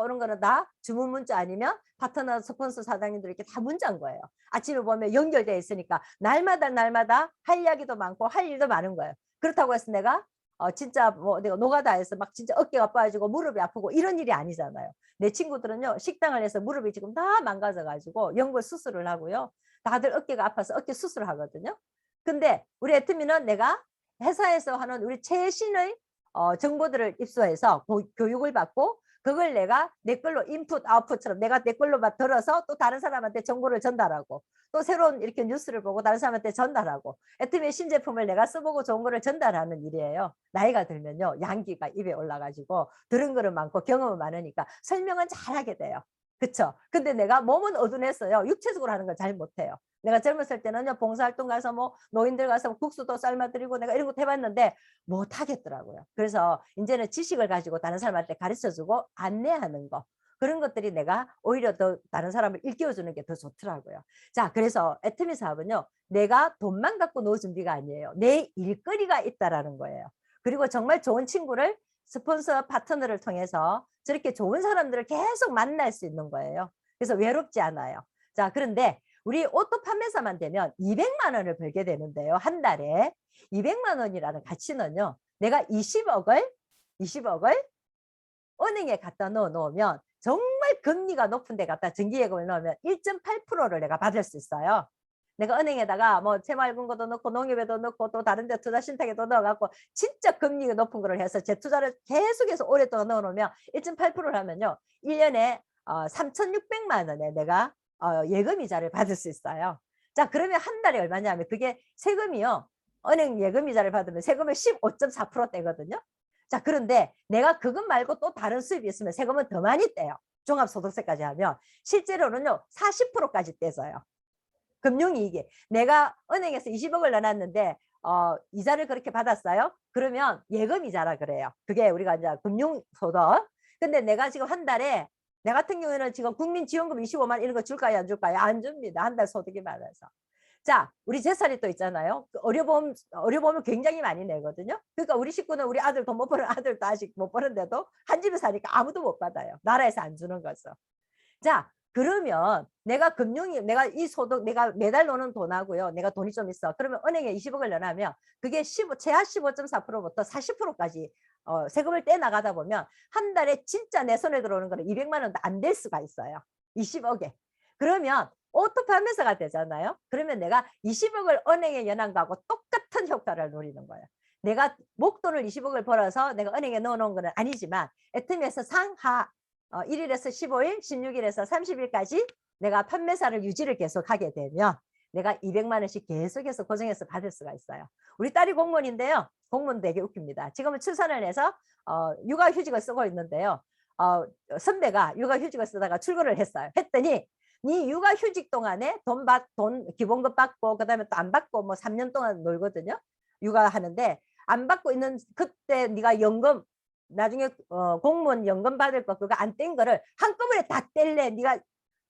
오는 거는 다 주문 문자 아니면 파트너 스폰서 사장님들 이렇게 다 문자인 거예요. 아침에 보면 연결되어 있으니까 날마다 할 이야기도 많고 할 일도 많은 거예요. 그렇다고 해서 내가 진짜 뭐 내가 노가다해서 막 진짜 어깨가 빠지고 무릎이 아프고 이런 일이 아니잖아요. 내 친구들은요 식당을 해서 무릎이 지금 다 망가져 가지고 연골 수술을 하고요. 다들 어깨가 아파서 어깨 수술을 하거든요. 근데 우리 애터미는 내가 회사에서 하는 우리 최신의 정보들을 입수해서 교육을 받고 그걸 내가 내 걸로 인풋 아웃풋처럼 내가 내 걸로 들어서 또 다른 사람한테 정보를 전달하고 또 새로운 이렇게 뉴스를 보고 다른 사람한테 전달하고 애터미의 신제품을 내가 써보고 좋은 거를 전달하는 일이에요. 나이가 들면요 양기가 입에 올라가지고 들은 거는 많고 경험은 많으니까 설명은 잘하게 돼요. 그쵸? 근데 내가 몸은 어두냈어요. 육체적으로 하는 걸 잘 못해요. 내가 젊었을 때는요 봉사활동 가서 뭐 노인들 가서 국수도 삶아드리고 내가 이런 것도 해봤는데 못 하겠더라고요. 그래서 이제는 지식을 가지고 다른 사람한테 가르쳐주고 안내하는 거 그런 것들이 내가 오히려 더 다른 사람을 일깨워주는 게 더 좋더라고요. 자, 그래서 애터미 사업은요 내가 돈만 갖고 놓을 준비가 아니에요. 내 일거리가 있다라는 거예요. 그리고 정말 좋은 친구를 스폰서 파트너를 통해서 저렇게 좋은 사람들을 계속 만날 수 있는 거예요. 그래서 외롭지 않아요. 자, 그런데 우리 오토 판매사만 되면 200만 원을 벌게 되는데요. 한 달에 200만 원이라는 가치는요. 내가 20억을 은행에 갖다 놓으면 정말 금리가 높은 데 갖다 정기예금을 넣으면 1.8%를 내가 받을 수 있어요. 내가 은행에다가 뭐 새마을금고도 넣고 농협에도 넣고 또 다른 데 투자신탁에도 넣어갖고 진짜 금리가 높은 거를 해서 제 투자를 계속해서 오랫동안 넣어놓으면 1.8%를 하면요. 1년에 3,600만 원에 내가 예금이자를 받을 수 있어요. 자, 그러면 한 달에 얼마냐면 그게 세금이요. 은행 예금이자를 받으면 세금은 15.4%떼거든요. 자, 그런데 내가 그것 말고 또 다른 수입이 있으면 세금은 더 많이 떼요. 종합소득세까지 하면 실제로는요 40%까지 떼져요. 금융이익이 내가 은행에서 20억을 넣어놨는데 이자를 그렇게 받았어요. 그러면 예금이자라 그래요. 그게 우리가 이제 금융소득. 근데 내가 지금 한 달에 내 같은 경우에는 지금 국민지원금 25만 이런 거 줄까요 안 줄까요? 안 줍니다. 한 달 소득이 많아서. 자, 우리 재산이 또 있잖아요. 어려보면 굉장히 많이 내거든요. 그러니까 우리 식구는 우리 아들 돈 못 버는 아들도 아직 못 버는데도 한 집에 사니까 아무도 못 받아요. 나라에서 안 주는 것을. 자, 그러면 내가 이 소득, 내가 매달 노는 돈하고요. 내가 돈이 좀 있어. 그러면 은행에 20억을 넣어놓으면 그게 최하 15.4%부터 40%까지 세금을 떼나가다 보면 한 달에 진짜 내 손에 들어오는 거는 200만 원도 안 될 수가 있어요. 20억에. 그러면 오토 판매사가 되잖아요. 그러면 내가 20억을 은행에 연한 거하고 똑같은 효과를 누리는 거예요. 내가 목돈을 20억을 벌어서 내가 은행에 넣어놓은 건 아니지만 애터미에서 상하 1일에서 15일, 16일에서 30일까지 내가 판매사를 유지를 계속 하게 되면 내가 200만 원씩 계속해서 고정해서 받을 수가 있어요. 우리 딸이 공무원인데요. 공무원 되게 웃깁니다. 지금은 출산을 해서 육아휴직을 쓰고 있는데요. 선배가 육아휴직을 쓰다가 출근을 했어요. 했더니 네 육아휴직 동안에 돈 기본급 받고 그다음에 또 안 받고 뭐 3년 동안 놀거든요. 육아하는데 안 받고 있는 그때 네가 연금 나중에 공무원 연금 받을 거 그거 안 뗀 거를 한꺼번에 다 뗄래. 네가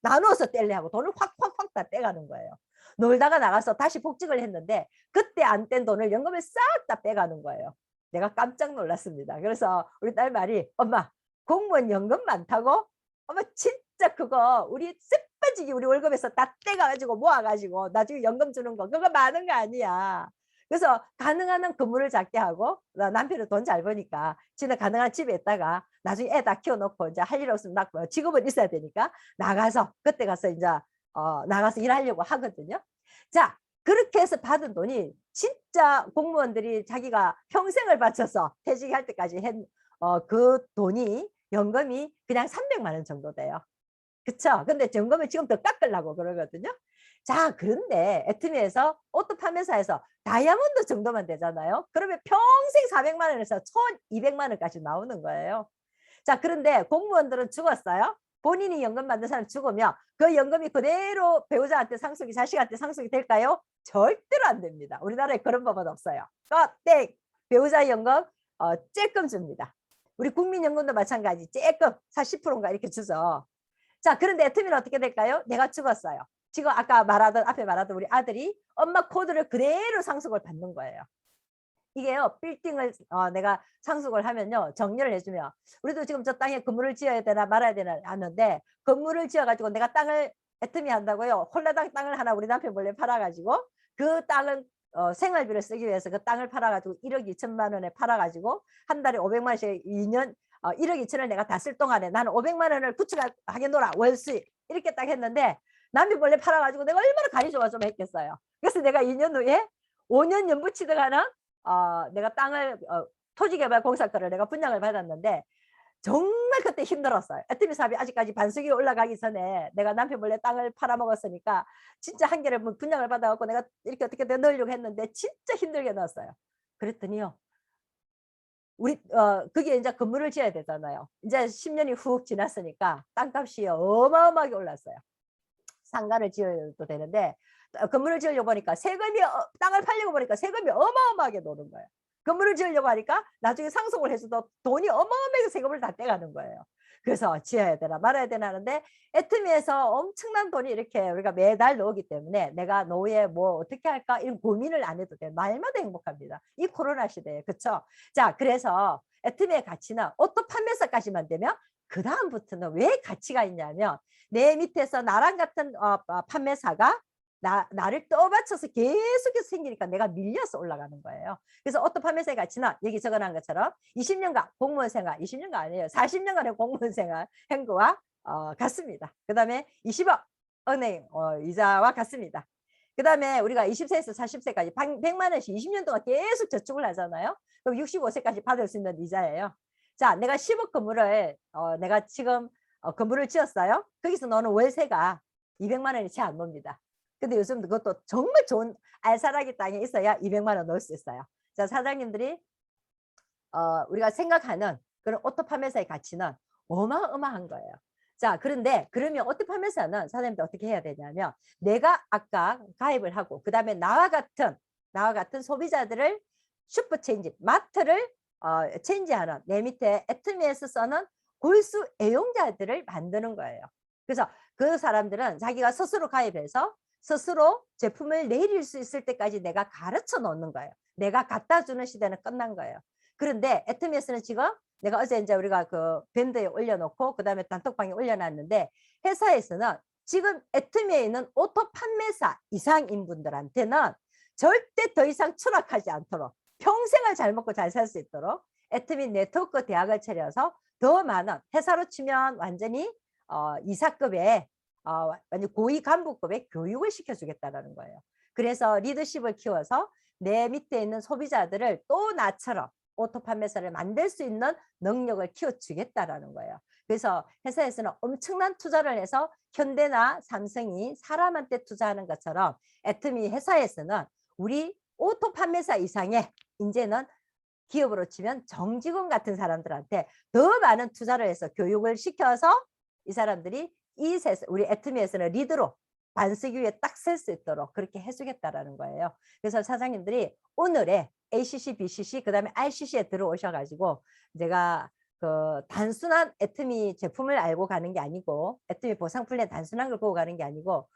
나눠서 뗄래 하고 돈을 확 다 떼가는 거예요. 놀다가 나가서 다시 복직을 했는데 그때 안 뗀 돈을 연금을 싹 다 빼가는 거예요. 내가 깜짝 놀랐습니다. 그래서 우리 딸 말이 엄마 공무원 연금 많다고? 엄마 진짜 그거 우리 쎄빠지기 우리 월급에서 다 떼가지고 모아가지고 나중에 연금 주는 거 그거 많은 거 아니야. 그래서 가능한 한 근무를 작게 하고 남편은 돈 잘 버니까 지는 가능한 집에 있다가 나중에 애 다 키워놓고 이제 할 일 없으면 직업은 있어야 되니까 나가서 그때 가서 이제 나가서 일하려고 하거든요. 자, 그렇게 해서 받은 돈이 진짜 공무원들이 자기가 평생을 바쳐서 퇴직할 때까지 그 돈이 연금이 그냥 300만 원 정도 돼요. 그쵸? 근데 연금을 지금 더 깎으려고 그러거든요. 자, 그런데 애트미에서 오토 판매사에서 다이아몬드 정도만 되잖아요. 그러면 평생 400만 원에서 1200만 원까지 나오는 거예요. 자, 그런데 공무원들은 죽었어요. 본인이 연금 받는 사람 죽으면 그 연금이 그대로 배우자한테 상속이, 자식한테 상속이 될까요? 절대로 안 됩니다. 우리나라에 그런 법은 없어요. 땡! 배우자 연금 쬐끔 줍니다. 우리 국민연금도 마찬가지. 쬐끔 40%인가 이렇게 주죠. 자, 그런데 애터미는 어떻게 될까요? 내가 죽었어요. 지금 아까 앞에 말하던 우리 아들이 엄마 코드를 그대로 상속을 받는 거예요. 이게요, 빌딩을 내가 상속을 하면요, 정리를 해주면, 우리도 지금 저 땅에 건물을 지어야 되나 말아야 되나 하는데, 건물을 지어가지고 내가 땅을 애터미 한다고요. 홀라당 땅을 하나 우리 남편 몰래 팔아가지고 그 땅을 생활비를 쓰기 위해서 그 땅을 팔아가지고 1억 2천만 원에 팔아가지고 한 달에 500만 원씩 2년 1억 2천을 내가 다 쓸 동안에 나는 500만 원을 구축하게 놀아 월수익 이렇게 딱 했는데 남편 몰래 팔아가지고 내가 얼마나 간이 좋아 좀 했겠어요. 그래서 내가 2년 후에 5년 연부 취득하는 내가 땅을 토지개발공사 거를 내가 분양을 받았는데 정말 그때 힘들었어요. 애터미 사업이 아직까지 반수기 올라가기 전에 내가 남편 몰래 땅을 팔아먹었으니까 진짜 한 개를 분양을 받아갖고 내가 이렇게 어떻게 넣으려고 했는데 진짜 힘들게 넣었어요. 그랬더니요. 우리 그게 이제 건물을 지어야 되잖아요. 이제 10년이 훅 지났으니까 땅값이 어마어마하게 올랐어요. 상가를 지어도 되는데 건물을 지으려고 보니까 세금이 땅을 팔려고 보니까 세금이 어마어마하게 노는 거예요. 건물을 지으려고 하니까 나중에 상속을 해서도 돈이 어마어마하게 세금을 다 떼가는 거예요. 그래서 지어야 되나 말아야 되나 하는데 애터미에서 엄청난 돈이 이렇게 우리가 매달 나오기 때문에 내가 노후에 뭐 어떻게 할까 이런 고민을 안 해도 돼요. 날마다 행복합니다. 이 코로나 시대에. 그렇죠? 자, 그래서 애터미의 가치는 오토 판매사까지만 되면 그 다음부터는 왜 가치가 있냐면 내 밑에서 나랑 같은 판매사가 나를 떠받쳐서 계속해서 생기니까 내가 밀려서 올라가는 거예요. 그래서 오토 판매사의 가치는 여기 적어놓은 것처럼 20년간 공무원 생활, 20년간 아니에요. 40년간의 공무원 생활 한 거와 같습니다. 그 다음에 20억 은행 이자와 같습니다. 그 다음에 우리가 20세에서 40세까지 100만 원씩 20년 동안 계속 저축을 하잖아요. 그럼 65세까지 받을 수 있는 이자예요. 자, 내가 10억 건물을 내가 지금 건물을 지었어요. 거기서 너는 월세가 200만 원이 채 안 놉니다. 근데 요즘 그것도 정말 좋은 알싸라기 땅에 있어야 200만 원 넣을 수 있어요. 자, 사장님들이 우리가 생각하는 그런 오토 판매사의 가치는 어마어마한 거예요. 자, 그런데 그러면 오토 판매사는 사장님들 어떻게 해야 되냐면 내가 아까 가입을 하고 그 다음에 나와 같은 소비자들을 슈퍼체인지 마트를 체인지하는 내 밑에 애터미에서 써는 골수 애용자들을 만드는 거예요. 그래서 그 사람들은 자기가 스스로 가입해서 스스로 제품을 내릴 수 있을 때까지 내가 가르쳐 놓는 거예요. 내가 갖다 주는 시대는 끝난 거예요. 그런데 애터미에서는 지금 내가 어제 이제 우리가 그 밴드에 올려놓고 그 다음에 단톡방에 올려놨는데 회사에서는 지금 애터미에 있는 오토 판매사 이상인 분들한테는 절대 더 이상 추락하지 않도록 평생을 잘 먹고 잘 살 수 있도록 애터미 네트워크 대학을 차려서 더 많은 회사로 치면 완전히 이사급의 완전 고위 간부급의 교육을 시켜주겠다는 거예요. 그래서 리더십을 키워서 내 밑에 있는 소비자들을 또 나처럼 오토 판매사를 만들 수 있는 능력을 키워주겠다라는 거예요. 그래서 회사에서는 엄청난 투자를 해서 현대나 삼성이 사람한테 투자하는 것처럼 애터미 회사에서는 우리 오토 판매사 이상의 이제는 기업으로 치면 정직원 같은 사람들한테 더 많은 투자를 해서 교육을 시켜서 이 사람들이 우리 애터미에서는 리드로 반석 위에 딱 설 수 있도록 그렇게 해주겠다라는 거예요. 그래서 사장님들이 오늘의 ACC, BCC, 그 다음에 RCC에 들어오셔가지고 제가 그 단순한 애터미 제품을 알고 가는 게 아니고 애터미 보상 플랜 단순한 걸 보고 가는 게 아니고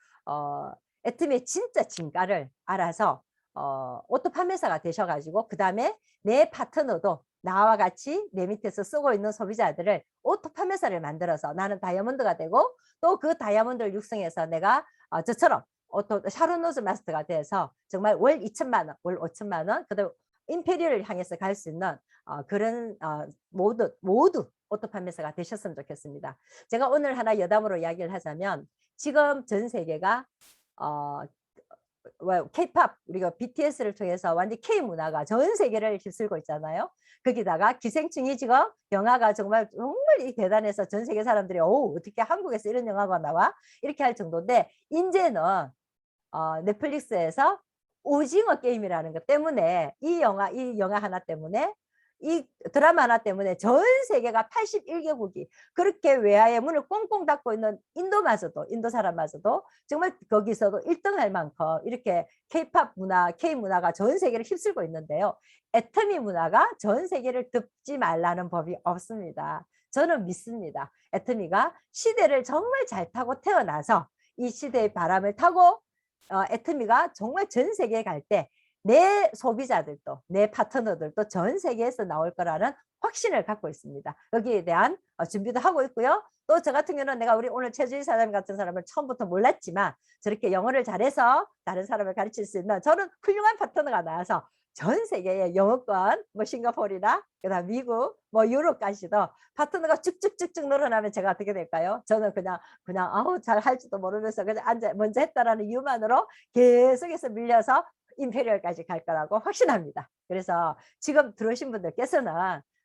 애터미의 진짜 진가를 알아서 오토 판매사가 되셔가지고 그 다음에 내 파트너도 나와 같이 내 밑에서 쓰고 있는 소비자들을 오토 판매사를 만들어서 나는 다이아몬드가 되고 또 그 다이아몬드를 육성해서 내가 저처럼 샤론 노즈 마스터가 돼서 정말 월 2천만 원, 월 5천만 원, 그다음 임페리얼을 향해서 갈 수 있는 그런 모두 오토 판매사가 되셨으면 좋겠습니다. 제가 오늘 하나 여담으로 이야기를 하자면 지금 전 세계가 K-팝 우리가 BTS를 통해서 완전 K 문화가 전 세계를 휩쓸고 있잖아요. 거기다가 기생충이 지금 영화가 정말 대단해서 전 세계 사람들이 어떻게 한국에서 이런 영화가 나와? 이렇게 할 정도인데 이제는 넷플릭스에서 오징어 게임이라는 것 때문에 이 영화 하나 때문에 이 드라마 하나 때문에 전 세계가 81개국이 그렇게 외화의 문을 꽁꽁 닫고 있는 인도 사람마저도 정말 거기서도 1등 할 만큼 이렇게 K-팝 문화, K-문화가 전 세계를 휩쓸고 있는데요. 애터미 문화가 전 세계를 덮지 말라는 법이 없습니다. 저는 믿습니다. 애터미가 시대를 정말 잘 타고 태어나서 이 시대의 바람을 타고 애터미가 정말 전 세계에 갈 때 내 소비자들도 내 파트너들도 전 세계에서 나올 거라는 확신을 갖고 있습니다. 여기에 대한 준비도 하고 있고요. 또 저 같은 경우는 내가 우리 오늘 최주희 사장님 같은 사람을 처음부터 몰랐지만 저렇게 영어를 잘해서 다른 사람을 가르칠 수 있는 저는 훌륭한 파트너가 나와서 전 세계의 영어권 싱가포르나 그다음 미국 유럽까지도 파트너가 쭉쭉쭉쭉 늘어나면 제가 어떻게 될까요? 저는 그냥 잘 할지도 모르면서 그냥 먼저 했다라는 이유만으로 계속해서 밀려서 임페리얼까지 갈 거라고 확신합니다. 그래서 지금 들어오신 분들께서는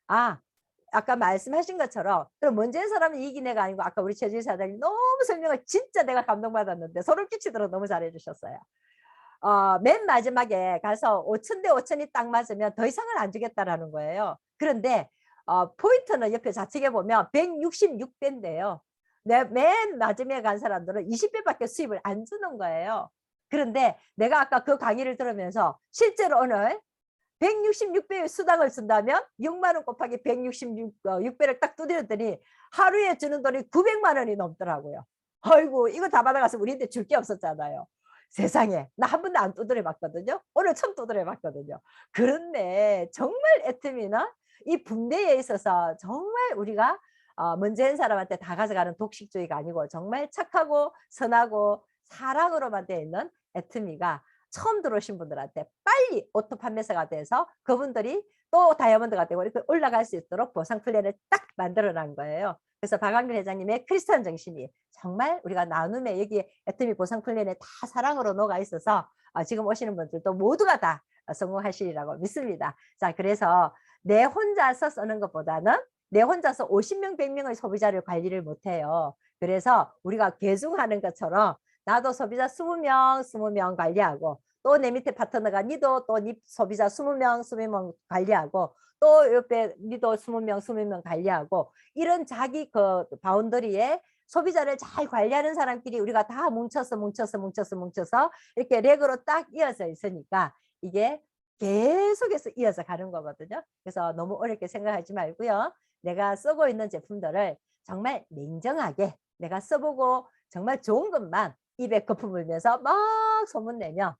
아까 말씀하신 것처럼 먼저 한 사람은 이긴 애가 아니고 아까 우리 최주희 사장님 너무 설명을 진짜 내가 감동받았는데 소름 끼치도록 너무 잘해 주셨어요. 맨 마지막에 가서 5천 대 5천이 딱 맞으면 더 이상은 안 주겠다라는 거예요. 그런데 포인트는 옆에 좌측에 보면 166배인데요. 맨 마지막에 간 사람들은 20배밖에 수입을 안 주는 거예요. 그런데 내가 아까 그 강의를 들으면서 실제로 오늘 166배의 수당을 쓴다면 6만 원 곱하기 166배를 딱 두드렸더니 하루에 주는 돈이 900만 원이 넘더라고요. 아이고 이거 다 받아가서 우리한테 줄 게 없었잖아요. 세상에 나 한 번도 안 두드려 봤거든요. 오늘 처음 두드려 봤거든요. 그런데 정말 애터미는 이 분배에 있어서 정말 우리가 먼저 한 사람한테 다 가져가는 독식주의가 아니고 정말 착하고 선하고 사랑으로만 되어 있는 애터미가 처음 들어오신 분들한테 빨리 오토 판매사가 돼서 그분들이 또 다이아몬드가 되고 이렇게 올라갈 수 있도록 보상 플랜을 딱 만들어 난 거예요. 그래서 박광길 회장님의 크리스찬 정신이 정말 우리가 나눔에 여기 애터미 보상 플랜에 다 사랑으로 녹아 있어서 지금 오시는 분들도 모두가 다 성공하시리라고 믿습니다. 자, 그래서 내 혼자서 쓰는 것보다는 내 혼자서 50명, 100명의 소비자를 관리를 못해요. 그래서 우리가 계중하는 것처럼 나도 소비자 20명 관리하고 또 내 밑에 파트너가 니도 또 니 소비자 20명 관리하고 또 옆에 니도 20명 관리하고 이런 자기 그 바운더리에 소비자를 잘 관리하는 사람끼리 우리가 다 뭉쳐서 이렇게 렉으로 딱 이어져 있으니까 이게 계속해서 이어져 가는 거거든요. 그래서 너무 어렵게 생각하지 말고요. 내가 쓰고 있는 제품들을 정말 냉정하게 내가 써보고 정말 좋은 것만 입에 거품 물면서 막 소문내면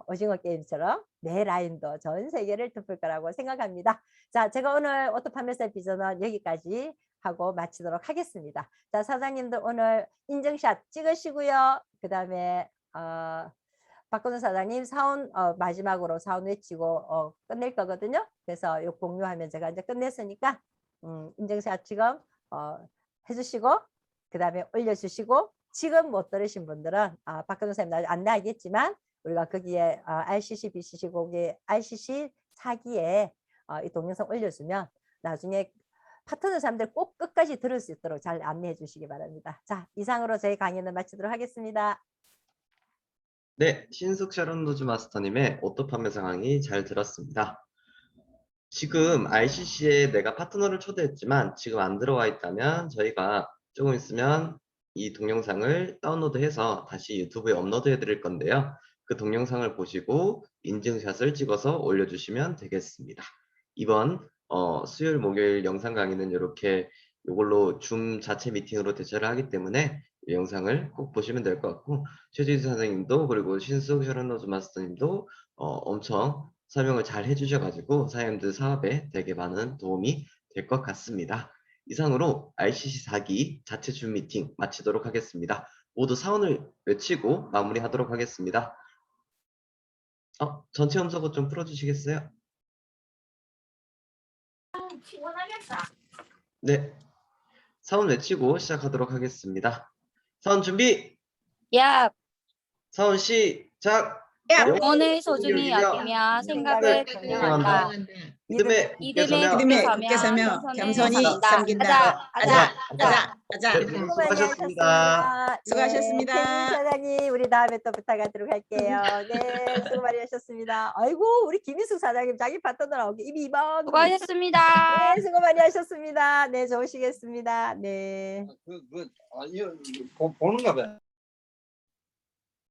오징어 게임처럼 내 라인도 전 세계를 덮을 거라고 생각합니다. 자, 제가 오늘 오토 판매사 비전은 여기까지 하고 마치도록 하겠습니다. 자, 사장님들 오늘 인증샷 찍으시고요. 그 다음에 박근우 사장님 사운 마지막으로 사운 외치고 끝낼 거거든요. 그래서 요 공유하면 제가 이제 끝냈으니까 인증샷 지금 해주시고 그 다음에 올려주시고 지금 못 들으신 분들은 박근우 선생님 나중에 안내하겠지만 우리가 거기에 RCC, BCC 거기 RCC 4기에 이 동영상 올려주면 나중에 파트너 사람들 꼭 끝까지 들을 수 있도록 잘 안내해 주시기 바랍니다. 자, 이상으로 저희 강의는 마치도록 하겠습니다. 네, 신숙 샤론 노즈 마스터님의 오토 판매사 강의 잘 들었습니다. 지금 RCC에 내가 파트너를 초대했지만 지금 안 들어와 있다면 저희가 조금 있으면 이 동영상을 다운로드해서 다시 유튜브에 업로드 해드릴 건데요. 그 동영상을 보시고 인증샷을 찍어서 올려주시면 되겠습니다. 이번 수요일, 목요일 영상 강의는 이렇게 이걸로 줌 자체 미팅으로 대처를 하기 때문에 이 영상을 꼭 보시면 될 것 같고 최주희 선생님도 그리고 신숙 샤론 노즈 마스터님도 엄청 설명을 잘 해주셔가지고 사장님들 사업에 되게 많은 도움이 될 것 같습니다. 이상으로 RCC 4기 자체 줌 미팅 마치도록 하겠습니다. 모두 사원을 외치고 마무리하도록 하겠습니다. 전체 음소거 좀 풀어주시겠어요? 피곤하겠다. 네. 사원 외치고 시작하도록 하겠습니다. 사원 준비! 야, 사원 시작! 영혼을 소중히 여기며 생각을 경영한다. 믿음에 믿음에 굳게 굳게 서며 서며 겸손히 섬긴다. 섬긴다. 하자. 네, 수고하셨습니다. 수고하셨습니다. 네, 사장님, 우리 다음에 또 부탁하도록 할게요. 네, 수고 많이 하셨습니다. 아이고, 우리 김희숙 사장님, 자기 파트너라고 입이 2번. 수고하셨습니다. 네, 수고 많이 하셨습니다. 네, 좋으시겠습니다. 네. 이거 보는가 봐요.